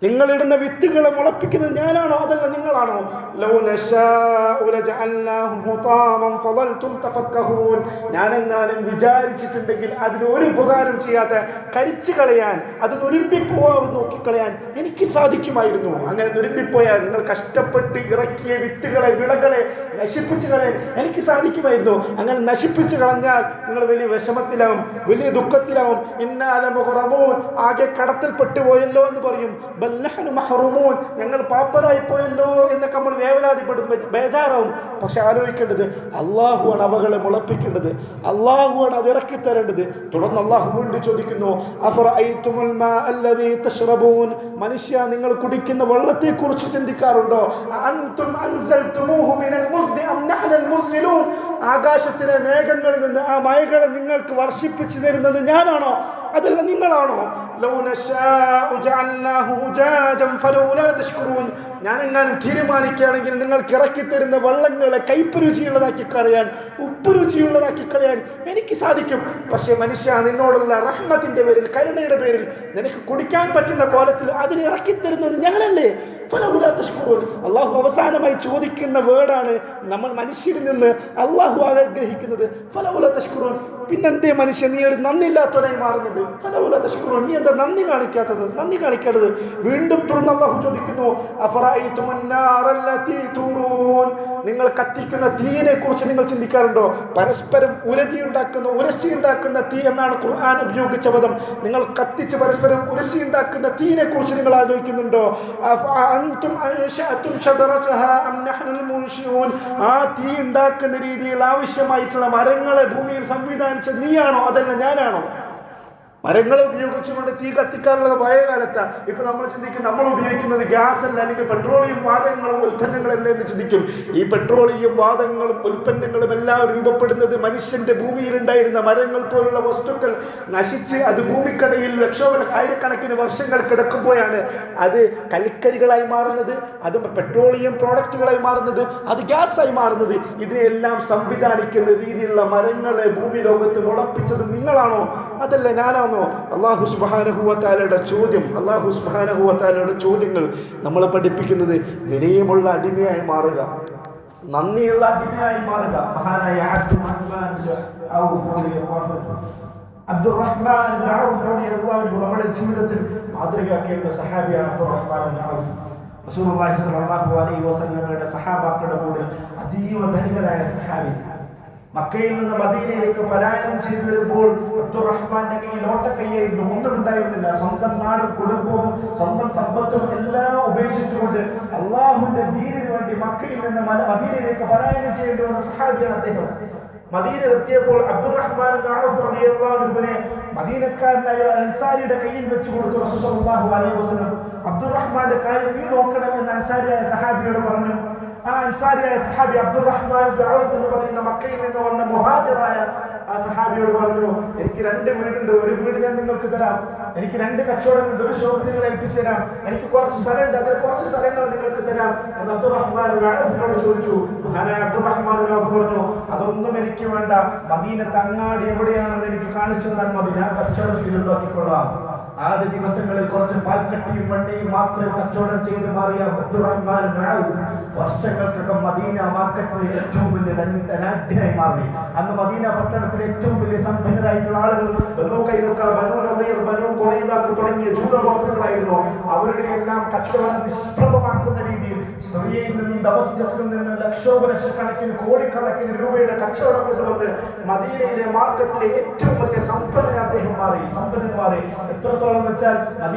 നിങ്ങളിടുന്ന വിത്തുകളെ മുളപ്പിക്കുന്നത് ഞാനാണോ അതല്ല നിങ്ങളാണോ? ലൗ നശാഉ ലജഅൽനാഹു ഹുതാമൻ ഫളൽതും തഫക്കഹൂൻ. ഞാനെങ്ങാനും വിചാരിച്ചിട്ടുണ്ടെങ്കിൽ അതിന് ഒരു ഉപകാരം ചെയ്യാതെ കരിച്ചു കളയാൻ, അത് നുരുമ്പിപ്പോവാൻ നോക്കിക്കളയാൻ എനിക്ക് സാധിക്കുമായിരുന്നു. അങ്ങനെ നുരുമ്പിപ്പോയാൽ നിങ്ങൾ കഷ്ടപ്പെട്ട് ഇറക്കിയ വിത്തുകളെ, വിളകളെ നശിപ്പിച്ചു കളയാൻ എനിക്ക് സാധിക്കുമായിരുന്നു. അങ്ങനെ നശിപ്പിച്ചു കളഞ്ഞാൽ നിങ്ങൾ വലിയ വിഷമത്തിലാവും, വലിയ ദുഃഖത്തിലാവും. ഇന്നാല മുഗ്റമൂൻ. ആകെ കടത്തിൽപ്പെട്ടു പോയല്ലോ എന്ന് പറയും. മഹ്റൂമൂൻ. ഞങ്ങൾ പാപ്പരായി പോയല്ലോ എന്നൊക്കെ നമ്മൾ വേവലാതിപ്പെടും, ബേജാറാവും. പക്ഷെ ആലോചിക്കേണ്ടത് അള്ളാഹുവാണ് അവകളെ മുളപ്പിക്കേണ്ടത്, അള്ളാഹുവാണ് അത് ഇറക്കി തരേണ്ടത്. തുടർന്ന് അള്ളാഹു വീണ്ടും ചോദിക്കുന്നു, അഫറഅയ്തുമുൽ മാ അല്ലദീ തശ്റബൂൻ. മനുഷ്യ, നിങ്ങൾ കുടിക്കുന്ന വെള്ളത്തെ കുറിച്ച് ചിന്തിക്കാറുണ്ടോ? അൻതും അൻസൽതുമൂഹു മിനൽ മുസ്നി അം നഹ്നുൽ മുർസിലൂൻ. ആകാശത്തിലെ മേഘങ്ങളിൽ നിന്ന് ആ മഴകളെ നിങ്ങൾക്ക് വർഷിപ്പിച്ചു തരുന്നത് ഞാനാണോ അതല്ല നിങ്ങളാണോ? ലൗ നശാഉ ജഅൽനാഹു ഉജാജൻ ഫലൗലാ തഷ്കുറൂൻ. ഞാനെങ്ങാനും തീരുമാനിക്കുകയാണെങ്കിൽ നിങ്ങൾക്ക് ഇറക്കി തരുന്ന വെള്ളങ്ങളെ കയ്പ് രുചിയുള്ളതാക്കി കളയാൻ, ഉപ്പ് രുചിയുള്ളതാക്കി കളയാൻ എനിക്ക് സാധിക്കും. പക്ഷേ മനുഷ്യ, നിന്നോടുള്ള റഹ്മത്തിന്റെ പേരിൽ, കരുണയുടെ പേരിൽ നിനക്ക് കുടിക്കാൻ പറ്റുന്ന കോലത്തിൽ അതിനെ ഇറക്കി തരുന്നത് ഞാനല്ലേ? ഫലൗലാ തഷ്കുറൂൻ. അള്ളാഹു അവസാനമായി ചോദിക്കുന്ന വേർഡാണ് നമ്മൾ മനുഷ്യരിൽ നിന്ന് അള്ളാഹു ആഗ്രഹിക്കുന്നത്. ഫലൗലാ തഷ്കുറൂൻ. പിന്നെന്തേ മനുഷ്യ, നീ ഒരു നന്ദിയില്ലാത്തവനായി മാറുന്നത്? ഫലൗലാ തഷ്കുറൂൻ. നീ എന്താ നന്ദി കാണിക്കാത്തത്? നന്ദി കാണിക്കേണ്ടത്. വീണ്ടും തുടർന്ന് അള്ളാഹു ചോദിക്കുന്നു, അഫറഅയ്തുമുൻ നാറല്ലതീ തൂറൂൻ. നിങ്ങൾ കത്തിക്കുന്ന തീയിനെ കുറിച്ച് നിങ്ങൾ ചിന്തിക്കാറുണ്ടോ? പരസ്പരം ഉരസി ഉണ്ടാക്കുന്ന തീ എന്നാണ് ഖുർആൻ ഉപയോഗിച്ച പദം. നിങ്ങൾ കത്തിച്ച് പരസ്പരം ഉരസി ഉണ്ടാക്കുന്ന തീയിനെ കുറിച്ച് നിങ്ങൾ ആലോചിക്കുന്നുണ്ടോ? അൻതും അൻശഅതും ശജറതഹാ അം നഹ്നുൽ മുൻശിഊൻ. ആ തീ ഉണ്ടാക്കുന്ന രീതിയിൽ ആവശ്യമായിട്ടുള്ള മരങ്ങളെ ഭൂമിയിൽ സംവിധാനിച്ച നീയാണോ അതല്ല ഞാനാണോ? മരങ്ങളെ ഉപയോഗിച്ചുകൊണ്ട് തീ കത്തിക്കാറുള്ളത് പഴയ കാലത്താണ്. ഇപ്പൊ നമ്മൾ ചിന്തിക്കും നമ്മൾ ഉപയോഗിക്കുന്നത് ഗ്യാസ് അല്ല, അല്ലെങ്കിൽ പെട്രോളിയം വാതകങ്ങളും ഉൽപ്പന്നങ്ങളല്ല എന്ന് ചിന്തിക്കും. ഈ പെട്രോളിയം വാതകങ്ങളും ഉൽപ്പന്നങ്ങളും എല്ലാം രൂപപ്പെടുന്നത് മനുഷ്യന്റെ ഭൂമിയിലുണ്ടായിരുന്ന മരങ്ങൾ പോലുള്ള വസ്തുക്കൾ നശിച്ച് അത് ഭൂമിക്കടയിൽ ആയിരക്കണക്കിന് വർഷങ്ങൾ കിടക്കുമ്പോഴാണ് അത് കൽക്കരികളായി മാറുന്നത്, അത് പെട്രോളിയം പ്രോഡക്റ്റുകളായി മാറുന്നത്, അത് ഗ്യാസായി മാറുന്നത്. ഇതിനെല്ലാം സംവിധാനിക്കുന്ന രീതിയിലുള്ള മരങ്ങളെ ഭൂമി ലോകത്ത് മുളപ്പിച്ചത് നിങ്ങളാണോ അതല്ല ഞാനാണോ? അല്ലാഹു സുബ്ഹാനഹു വ തആലയുടെ ചോദ്യം, അല്ലാഹു സുബ്ഹാനഹു വ തആലയുടെ ചോദ്യങ്ങൾ നമ്മളെ പഠിപ്പിക്കുന്നത് വിനയമുള്ള അടിമയായി മാറുക, നന്ദിയുള്ള അടിമയായി മാറുക. മഹാനായ അബ്ദുറഹ്മാൻ ഇബ്നു ഔഫ് റളിയല്ലാഹു അൻഹു നമ്മുടെ ജീവിതത്തിൽ മാതൃകയാക്കേണ്ട സഹാബിയാണ് അബ്ദുറഹ്മാൻ ഇബ്നു ഔഫ്. റസൂലുള്ളാഹി സ്വല്ലല്ലാഹു അലൈഹി വസല്ലമയുടെ സഹാബാക്കളുടെ കൂടെ അതീവ ധനികനായ സഹാബി. മക്കയിൽ നിന്ന് മദീനയിലേക്ക് പലായനം ചെയ്തു വരുമ്പോൾ അബ്ദുറഹ്മാന്റെ കയ്യിൽ ഓട്ടക്കയ്യായിരുന്നു, ഒന്നും ഉണ്ടായിരുന്നില്ല. സ്വന്തം നാടും കുടുംബവും സ്വന്തം സമ്പത്തും എല്ലാം ഉപേക്ഷിച്ചുകൊണ്ട് അള്ളാഹുവിന്റെ ദീനിന് വേണ്ടി മക്കയിൽ നിന്ന് മദീനയിലേക്ക് പലായനം ചെയ്യേണ്ടി വന്ന സഹാബിയാണ് അദ്ദേഹം. മദീനയിലെത്തിയപ്പോൾ അബ്ദുറഹ്മാൻ റളിയല്ലാഹു അൻഹുവിനെ മദീനക്കാരനായ അൻസാരിയുടെ കയ്യിൽ വെച്ച് കൊടുത്തു റസൂൽ സ്വല്ലല്ലാഹു അലൈഹി വസല്ലം. അബ്ദുറഹ്മാന്റെ കാര്യം നീ നോക്കണം എന്ന് അൻസാരിയായ സഹാബിയോട് പറഞ്ഞു. ആ അൻസാരിയായ സഹാബി അബ്ദുറഹ്മാൻ എന്ന് പറയുന്ന മക്കയിൽ നിന്ന് വന്ന മുഹാജിറായ ആ സഹാബിയോട് പറഞ്ഞു, എനിക്ക് 2 വീടുണ്ട്, ഒരു വീട് ഞാൻ നിങ്ങൾക്ക് തരാം, എനിക്ക് 2 കച്ചവടങ്ങളുണ്ട്, ഒരു ഷോപ്പ് നിങ്ങൾ ഏൽപ്പിച്ചു തരാം, എനിക്ക് കുറച്ച് സ്ഥലമുണ്ട്, അതിൽ കുറച്ച് സ്ഥലങ്ങൾ നിങ്ങൾക്ക് തരാം എന്ന് അബ്ദുറഹ്മാൻ ചോദിച്ചു. മഹാനായ അബ്ദുറഹ്മാൻ പറഞ്ഞു, അതൊന്നും എനിക്ക് വേണ്ട, മദീനത്ത് അങ്ങാടി എവിടെയാണെന്ന് എനിക്ക് കാണിച്ചു തന്നാൽ മതി, ഞാൻ കച്ചവടം ചെയ്തുണ്ടാക്കിക്കൊള്ളാം. ആദ്യ ദിവസങ്ങളിൽ കുറച്ച് പാൽക്കട്ടിയും വെണ്ണയും മാത്രം കച്ചവടം ചെയ്ത് മാറിയ അബ്ദുറഹ്മാൻ വർഷങ്ങൾക്കകം മദീന മാർക്കറ്റിലെ ഏറ്റവും വലിയ ധനാഢ്യനായി മാറി. അന്ന് മദീന പട്ടണത്തിലെ ഏറ്റവും വലിയ സമ്പന്നരായിട്ടുള്ള ആളുകൾ തുടങ്ങിയ ജൂതഗോത്രങ്ങളായിരുന്നു. അവരുടെ എല്ലാം കച്ചവടം നിഷ്പ്രഭമാക്കുന്ന രീതിയിൽ സിറിയയിൽ നിന്നും ദമസ്കസിൽ നിന്നും ലക്ഷക്കണക്കിന് കോടിക്കണക്കിന് രൂപയുടെ കച്ചവടം കൊണ്ടുവന്ന് മദീനയിലെ മാർക്കറ്റിലെ ഏറ്റവും വലിയ സമ്പന്നനായി അദ്ദേഹം മാറി. എത്രത്തോളം വെച്ചാൽ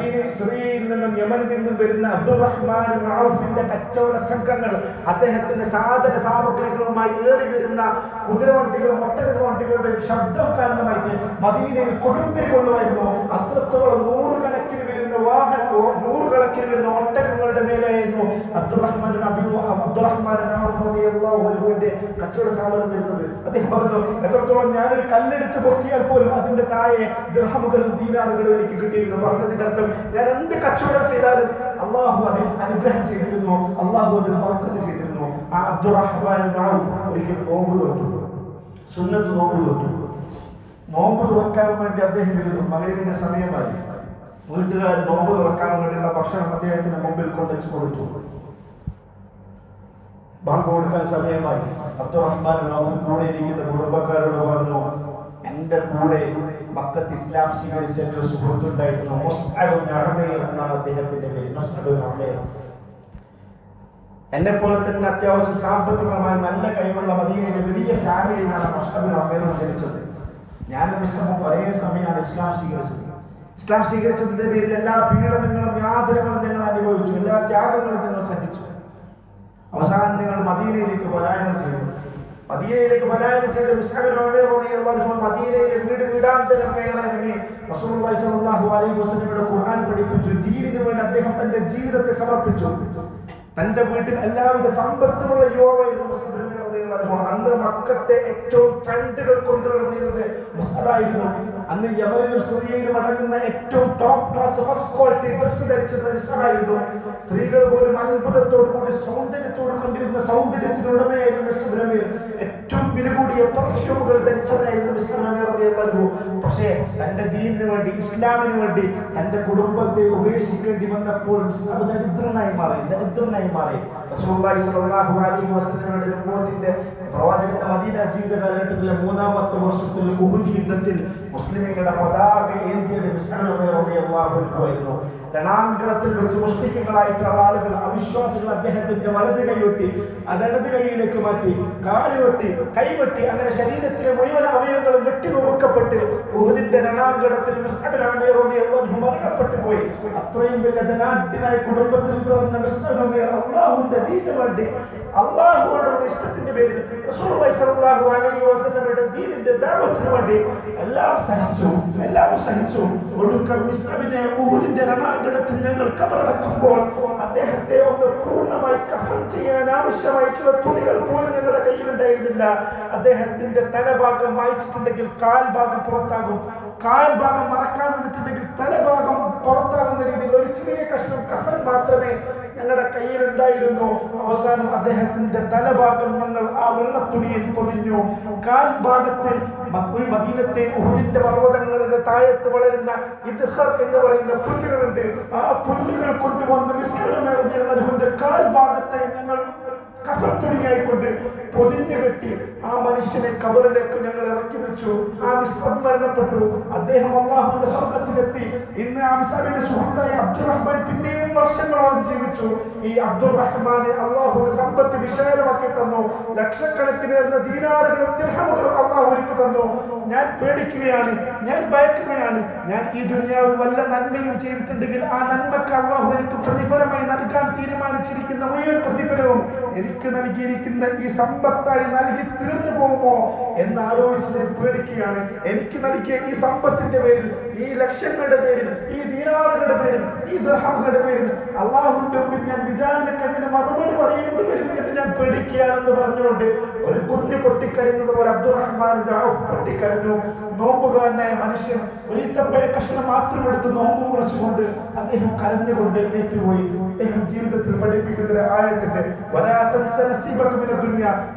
സിറിയയിൽ നിന്നും യമനിൽ നിന്നും വരുന്ന അബ്ദുറഹ്മാൻ ഔഫിന്റെ കച്ചവട സംഘങ്ങൾ അദ്ദേഹത്തിന്റെ സാധന സാമഗ്രികളുമായി ഏറി വരുന്ന കുതിരവണ്ടികളും ഒട്ടകവണ്ടികളുടെ ശബ്ദം കാരണമായിട്ട് മദീനയിൽ കൊടുമ്പിരി കൊള്ളുമായിരുന്നു. അത്രത്തോളം നൂറുകണക്കിന് വരുന്ന ഒട്ടകങ്ങളുടെ മേലെയായിരുന്നു അബ്ദുറഹ്മാൻ ഔഫിന്റെ കച്ചവട സാധനം വരുന്നത്. അദ്ദേഹം പറഞ്ഞു, എത്രത്തോളം ഞാനൊരു കല്ലെടുത്ത് പൊക്കിയാൽ പോലും അതിന്റെ താഴെ ദിർഹമുകളും ദീനാറുകളും എനിക്ക് കിട്ടിയിരുന്നു. പറഞ്ഞതിന്റെ അർത്ഥം ഞാൻ എന്ത് കച്ചവടം ചെയ്താലും അള്ളാഹു അതിൽ അനുഗ്രഹം ചെയ്തിരുന്നു, അള്ളാഹു അതിൽ ബർക്കത്ത് ചെയ്തിരുന്നു. ആ അബ്ദുറഹ്മാൻ ഔഫ് ഒരിക്കൽ നോമ്പ് തോറ്റു, സുന്നത്ത് നോമ്പ് തോറ്റു. നോമ്പ് തുറക്കാൻ വേണ്ടി അദ്ദേഹം ഇരുന്നു. മഗ്‌രിബിന്റെ സമയമായി. വീട്ടുകാർ നോമ്പ് തുറക്കാൻ വേണ്ടിയുള്ള ഭക്ഷണം അദ്ദേഹത്തിന് മുമ്പിൽ കൊണ്ടുവച്ച് കൊടുത്തു. ബാങ്ക് കൊടുക്കാൻ സമയമായി. അബ്ദുറഹ്മാൻ ഔഫ് കൂടെ ഇരിക്കുന്ന കുടുംബക്കാരോട് പറഞ്ഞു, എന്റെ കൂടെ മക്കത്ത് ഇസ്ലാം സ്വീകരിച്ച ഒരു സുഹൃത്തുണ്ടായിരുന്നു, എന്നാണ് അദ്ദേഹത്തിന്റെ പേര്. എന്നെ പോലെ തന്നെ അത്യാവശ്യം സാമ്പത്തികമായി നല്ല കഴിവുള്ള മദീനയിലെ വലിയ ഫാമിലിയിലാണ് മുസ്ലിം ജനിച്ചത്. ഞാൻ ഒരേ സമയമാണ് ഇസ്ലാം സ്വീകരിച്ചതിന്റെ പേരിൽ എല്ലാ പീഡനങ്ങളും യാതനകളും ഞങ്ങൾ അനുഭവിച്ചു, എല്ലാ ത്യാഗങ്ങളും ഞങ്ങൾ സഹിച്ചു. അവസാനം ഞങ്ങൾ മദീനയിലേക്ക് പലായനം ചെയ്തു. മദീനയിലെ വീടാന്തരം കയറി റസൂലുള്ളാഹി സ്വല്ലല്ലാഹു അലൈഹി വസല്ലമയുടെ ഖുർആൻ പഠിപ്പിച്ചു. ദീനിനു വേണ്ടി അദ്ദേഹം തന്റെ ജീവിതത്തെ സമർപ്പിച്ചു. തന്റെ വീട്ടിൽ എല്ലാവിധ സമ്പത്തുമുള്ള യുവാവായിരുന്നു. അന്ന് മക്കത്തെ ഏറ്റവും ട്രെൻഡുകൾ കൊണ്ടുവന്നിരുന്നത് മുസ്ലിമായിരുന്നു. അന്ന് യമനിലും സിറിയയിലും അടങ്ങുന്ന ഏറ്റവും top class first quality dress ധരിച്ചത് മുസ്ലിമായിരുന്നു. സ്ത്രീകൾ പോലും അത്ഭുതത്തോടു കൂടി സൗന്ദര്യത്തോട് കൊണ്ടിരുന്ന സൗന്ദര്യത്തിനുടമയായിരുന്നു മുസ്ലിം. ഏറ്റവും വില കൂടിയ പെർഫ്യൂമുകൾ ധരിച്ചതായിരുന്നു മുസ്ലിം. പക്ഷേ തന്റെ ദീനിന് വേണ്ടി, ഇസ്ലാമിന് വേണ്ടി തന്റെ കുടുംബത്തെ ഉപേക്ഷിക്കേണ്ടി വന്നപ്പോൾ ദരിദ്രനായി മാറി. റസൂലുള്ളാഹി സ്വല്ലല്ലാഹു അലൈഹി വസല്ലമയുടെ നബുവത്തിന്റെ പ്രവാചകന്റെ മദീന ജീവിത കാലഘട്ടത്തിലെ 3ാമത്തെ വർഷത്തിൽ ഉഹുദ് യുദ്ധത്തിൽ മുസ്ലിമുകളുടെ പതാക ഏന്തിയത് ആയിരുന്നു. രണാങ്കണത്തിൽ വെച്ച് മുസ്ലിങ്ങളായിട്ടുള്ള ആളുകൾ, അവിശ്വാസികൾ അദ്ദേഹത്തിന്റെ വലത് കൈവെട്ടി ഇടത് കൈയിലേക്ക് മാറ്റി, കാലുവെട്ടി, കൈവെട്ടി, അങ്ങനെ ശരീരത്തിലെ മുഴുവൻ അവയവങ്ങളും വെട്ടി നുറുക്കപ്പെട്ട് ഉഹുദിന്റെ രണാങ്കണത്തിൽ മരണപ്പെട്ടു പോയി. അത്രയും വലിയ ധനാഢ്യനായ കുടുംബത്തിൽ പിറന്ന അള്ളാഹുവിന്റെ ദീനിന് വേണ്ടി, അള്ളാഹുവോടുള്ള ഇഷ്ടത്തിന്റെ പേരിൽ റസൂലുള്ളാഹി സ്വല്ലല്ലാഹു അലൈഹി വസല്ലമയുടെ ദീനിന്റെ ദഅവത്തിന് വേണ്ടി എല്ലാം സഹിച്ചു. ഒടുക്കം മിസ്അബിനെ ഉഹുദിന്റെ രണാങ്കണത്തിൽ ഞങ്ങൾ കബറടക്കുമ്പോൾ അദ്ദേഹത്തെ ഒന്ന് പൂർണ്ണമായി കഫൻ ചെയ്യാൻ ആവശ്യമായിട്ടുള്ള തുണികൾ പോലും ഞങ്ങളുടെ കയ്യിലുണ്ടായിരുന്നില്ല. അദ്ദേഹത്തിന്റെ തലഭാഗം വായിച്ചിട്ടുണ്ടെങ്കിൽ കാൽഭാഗം പുറത്താകും, കാൽഭാഗം മറക്കാൻ നിന്നിട്ടുണ്ടെങ്കിൽ തലഭാഗം പുറത്താകുന്ന രീതിയിൽ ഒരു ചെറിയ കഷ്ണം കഫൻ മാത്രമേ ഞങ്ങളുടെ കയ്യിലുണ്ടായിരുന്നു. അവസാനം അദ്ദേഹത്തിന്റെ തലഭാഗം ഞങ്ങൾ ആ വെള്ളത്തുണിയിൽ പൊതിഞ്ഞു. കാൽഭാഗത്തിൽ മദീനത്തെ ഉഹുദിന്റെ പർവ്വതങ്ങളുടെ താഴത്ത് വളരുന്ന ഇദ്ഖർ എന്ന് പറയുന്ന പുല്ലുകളുണ്ട്. ആ പുല്ലുകൾ കൊണ്ടുവന്ന് മിസ്ലിന്റെ കാൽഭാഗത്തെ ഞങ്ങൾ കഫത്തുണിയായിക്കൊണ്ട് പൊതിഞ്ഞു കെട്ടി ആ മനുഷ്യനെ കബറിലേക്ക് ഞങ്ങൾ ഇറക്കി വെച്ചു. ആ മിസ്ബം മരണപ്പെട്ടു. അദ്ദേഹം അല്ലാഹുവിന്റെ സ്വർഗ്ഗത്തിലെത്തി. ഇന്ന് ആ മിസ്ബിന്റെ സുഹൃത്തായ അബ്ദുറഹ്മാൻ പിന്നെയും വർഷങ്ങളോളം ജീവിച്ചു. ഈ അബ്ദുറഹ്മാനെ അല്ലാഹുവിന്റെ സമ്പത്ത് വിശാലമാക്കി തന്നു. ലക്ഷക്കണക്കിന് ദീനാറുകളും ദിർഹമുകളും അല്ലാഹു എനിക്ക് തന്നു. ഞാൻ പേടിക്കുകയാണ്, ഞാൻ ഭയക്കുകയാണ്. ഞാൻ ഈ ദുനിയാവിൽ വല്ല നന്മയും ചെയ്തിട്ടുണ്ടെങ്കിൽ ആ നന്മക്ക് അല്ലാഹു എനിക്ക് പ്രതിഫലമായി നൽകാൻ തീരുമാനിച്ചിരിക്കുന്ന മുഴുവൻ പ്രതിഫലവും എനിക്ക് നൽകിയിരിക്കുന്ന ഈ സമ്പത്തായി നൽകി തീർന്നു പോകുമോ എന്ന് ആലോചിച്ച് പേടിക്കുകയാണ്. എനിക്ക് നൽകിയ ഈ സമ്പത്തിന്റെ പേരിൽ, ഈ ലക്ഷങ്ങളുടെ പേരിൽ, ഈ ദീനാറുകളുടെ പേരിൽ, ഈ ദിർഹമുകളുടെ പേരിൽ അല്ലാഹുവിന്റെ മുമ്പിൽ ഞാൻ വിചാരണയ്ക്ക് അങ്ങനെ മറുപടി പറയേണ്ടി വരും എന്ന് ഞാൻ പേടിക്കുകയാണെന്ന് പറഞ്ഞുകൊണ്ട് ഒരു കുഞ്ഞ് പൊട്ടിക്കരയുന്നത് പോലെ അബ്ദുറഹ്മാൻ പൊട്ടിക്കരഞ്ഞു. നോമ്പുകാരനായ മനുഷ്യൻ ഒരു ഈത്തപ്പഴ കഷ്ണം മാത്രം എടുത്ത് നോമ്പ് മുറിച്ചുകൊണ്ട് അദ്ദേഹം കരഞ്ഞുകൊണ്ട് എഴുന്നേറ്റ് പോയി. അദ്ദേഹം ജീവിതത്തിൽ പഠിപ്പിക്കുന്ന ആയത്തിന്റെ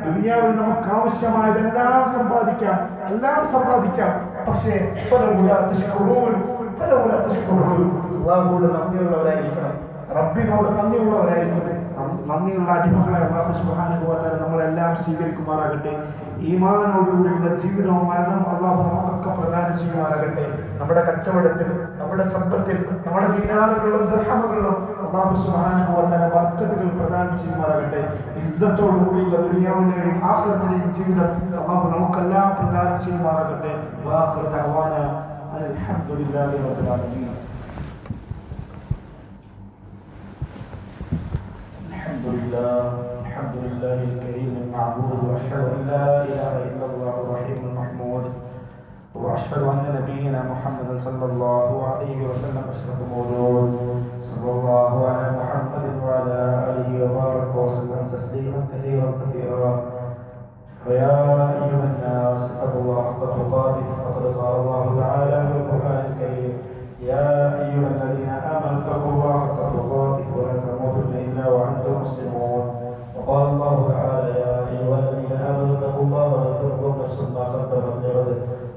ദുനിയാവിൽ നമുക്ക് ആവശ്യമായതെല്ലാം സമ്പാദിക്കാം, പക്ഷേ ഫലൗല തഷ്കുറൂൻ. അല്ലാഹുവോട് നന്ദിയുള്ളവരായിരിക്കണം, റബ്ബിനോട് നന്ദിയുള്ളവരായിരിക്കണം. നന്ദിയുള്ള അടിമകളെ അല്ലാഹു സുബ്ഹാനഹു വ തആല നമ്മളെല്ലാം സ്വീകരിക്കുമാറാകട്ടെ. ഈമാനോടുകൂടിയുള്ള ജീവിതവും മരണവും അല്ലാഹു നമുക്കൊക്കെ പ്രദാനം ചെയ്യുമാറാകട്ടെ. നമ്മുടെ കച്ചവടത്തിൽ, നമ്മുടെ സമ്പത്തിൽ, നമ്മുടെ ദീനാറുകളിലും ദിർഹമുകളിലും അല്ലാഹു സുബ്ഹാനഹു വ തആല ബർക്കത്തുകൾ പ്രദാനം ചെയ്യുമാറാകട്ടെ. ഇസ്സത്തോടുകൂടിയുള്ള ദുനിയാവിലെയും ആഖിറത്തിലെയും ജീവിതം അല്ലാഹു നമുക്കെല്ലാം പ്രദാനം ചെയ്യുമാറാകട്ടെ. വആഖിറു ദഅവാന അൽഹംദുലില്ലാഹി റബ്ബിൽ ആലമീൻ. الحمد لله الكريم المعبود، واشهد ان لا اله الا الله الرحيم المحمود، واشهد ان نبينا محمد صلى الله عليه وسلم اشرف المولود، صلى الله على محمد وعلى اله وبارك وسلم تسليما كثيرا كثيرا. ويا ايها الناس اتقوا الله حق تقاته، فقد قال الله تعالى في القران الكريم: يا ايها الذين امنوا اتقوا الله حق تقاته ولا تموتن الا وانتم مسلمون. وقال الله تعالى: يا ايها الذين امنوا اتقوا الله ولتنظر نفس ما قدمت لغد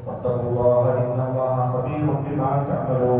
واتقوا الله ان الله خبير بما تعملون.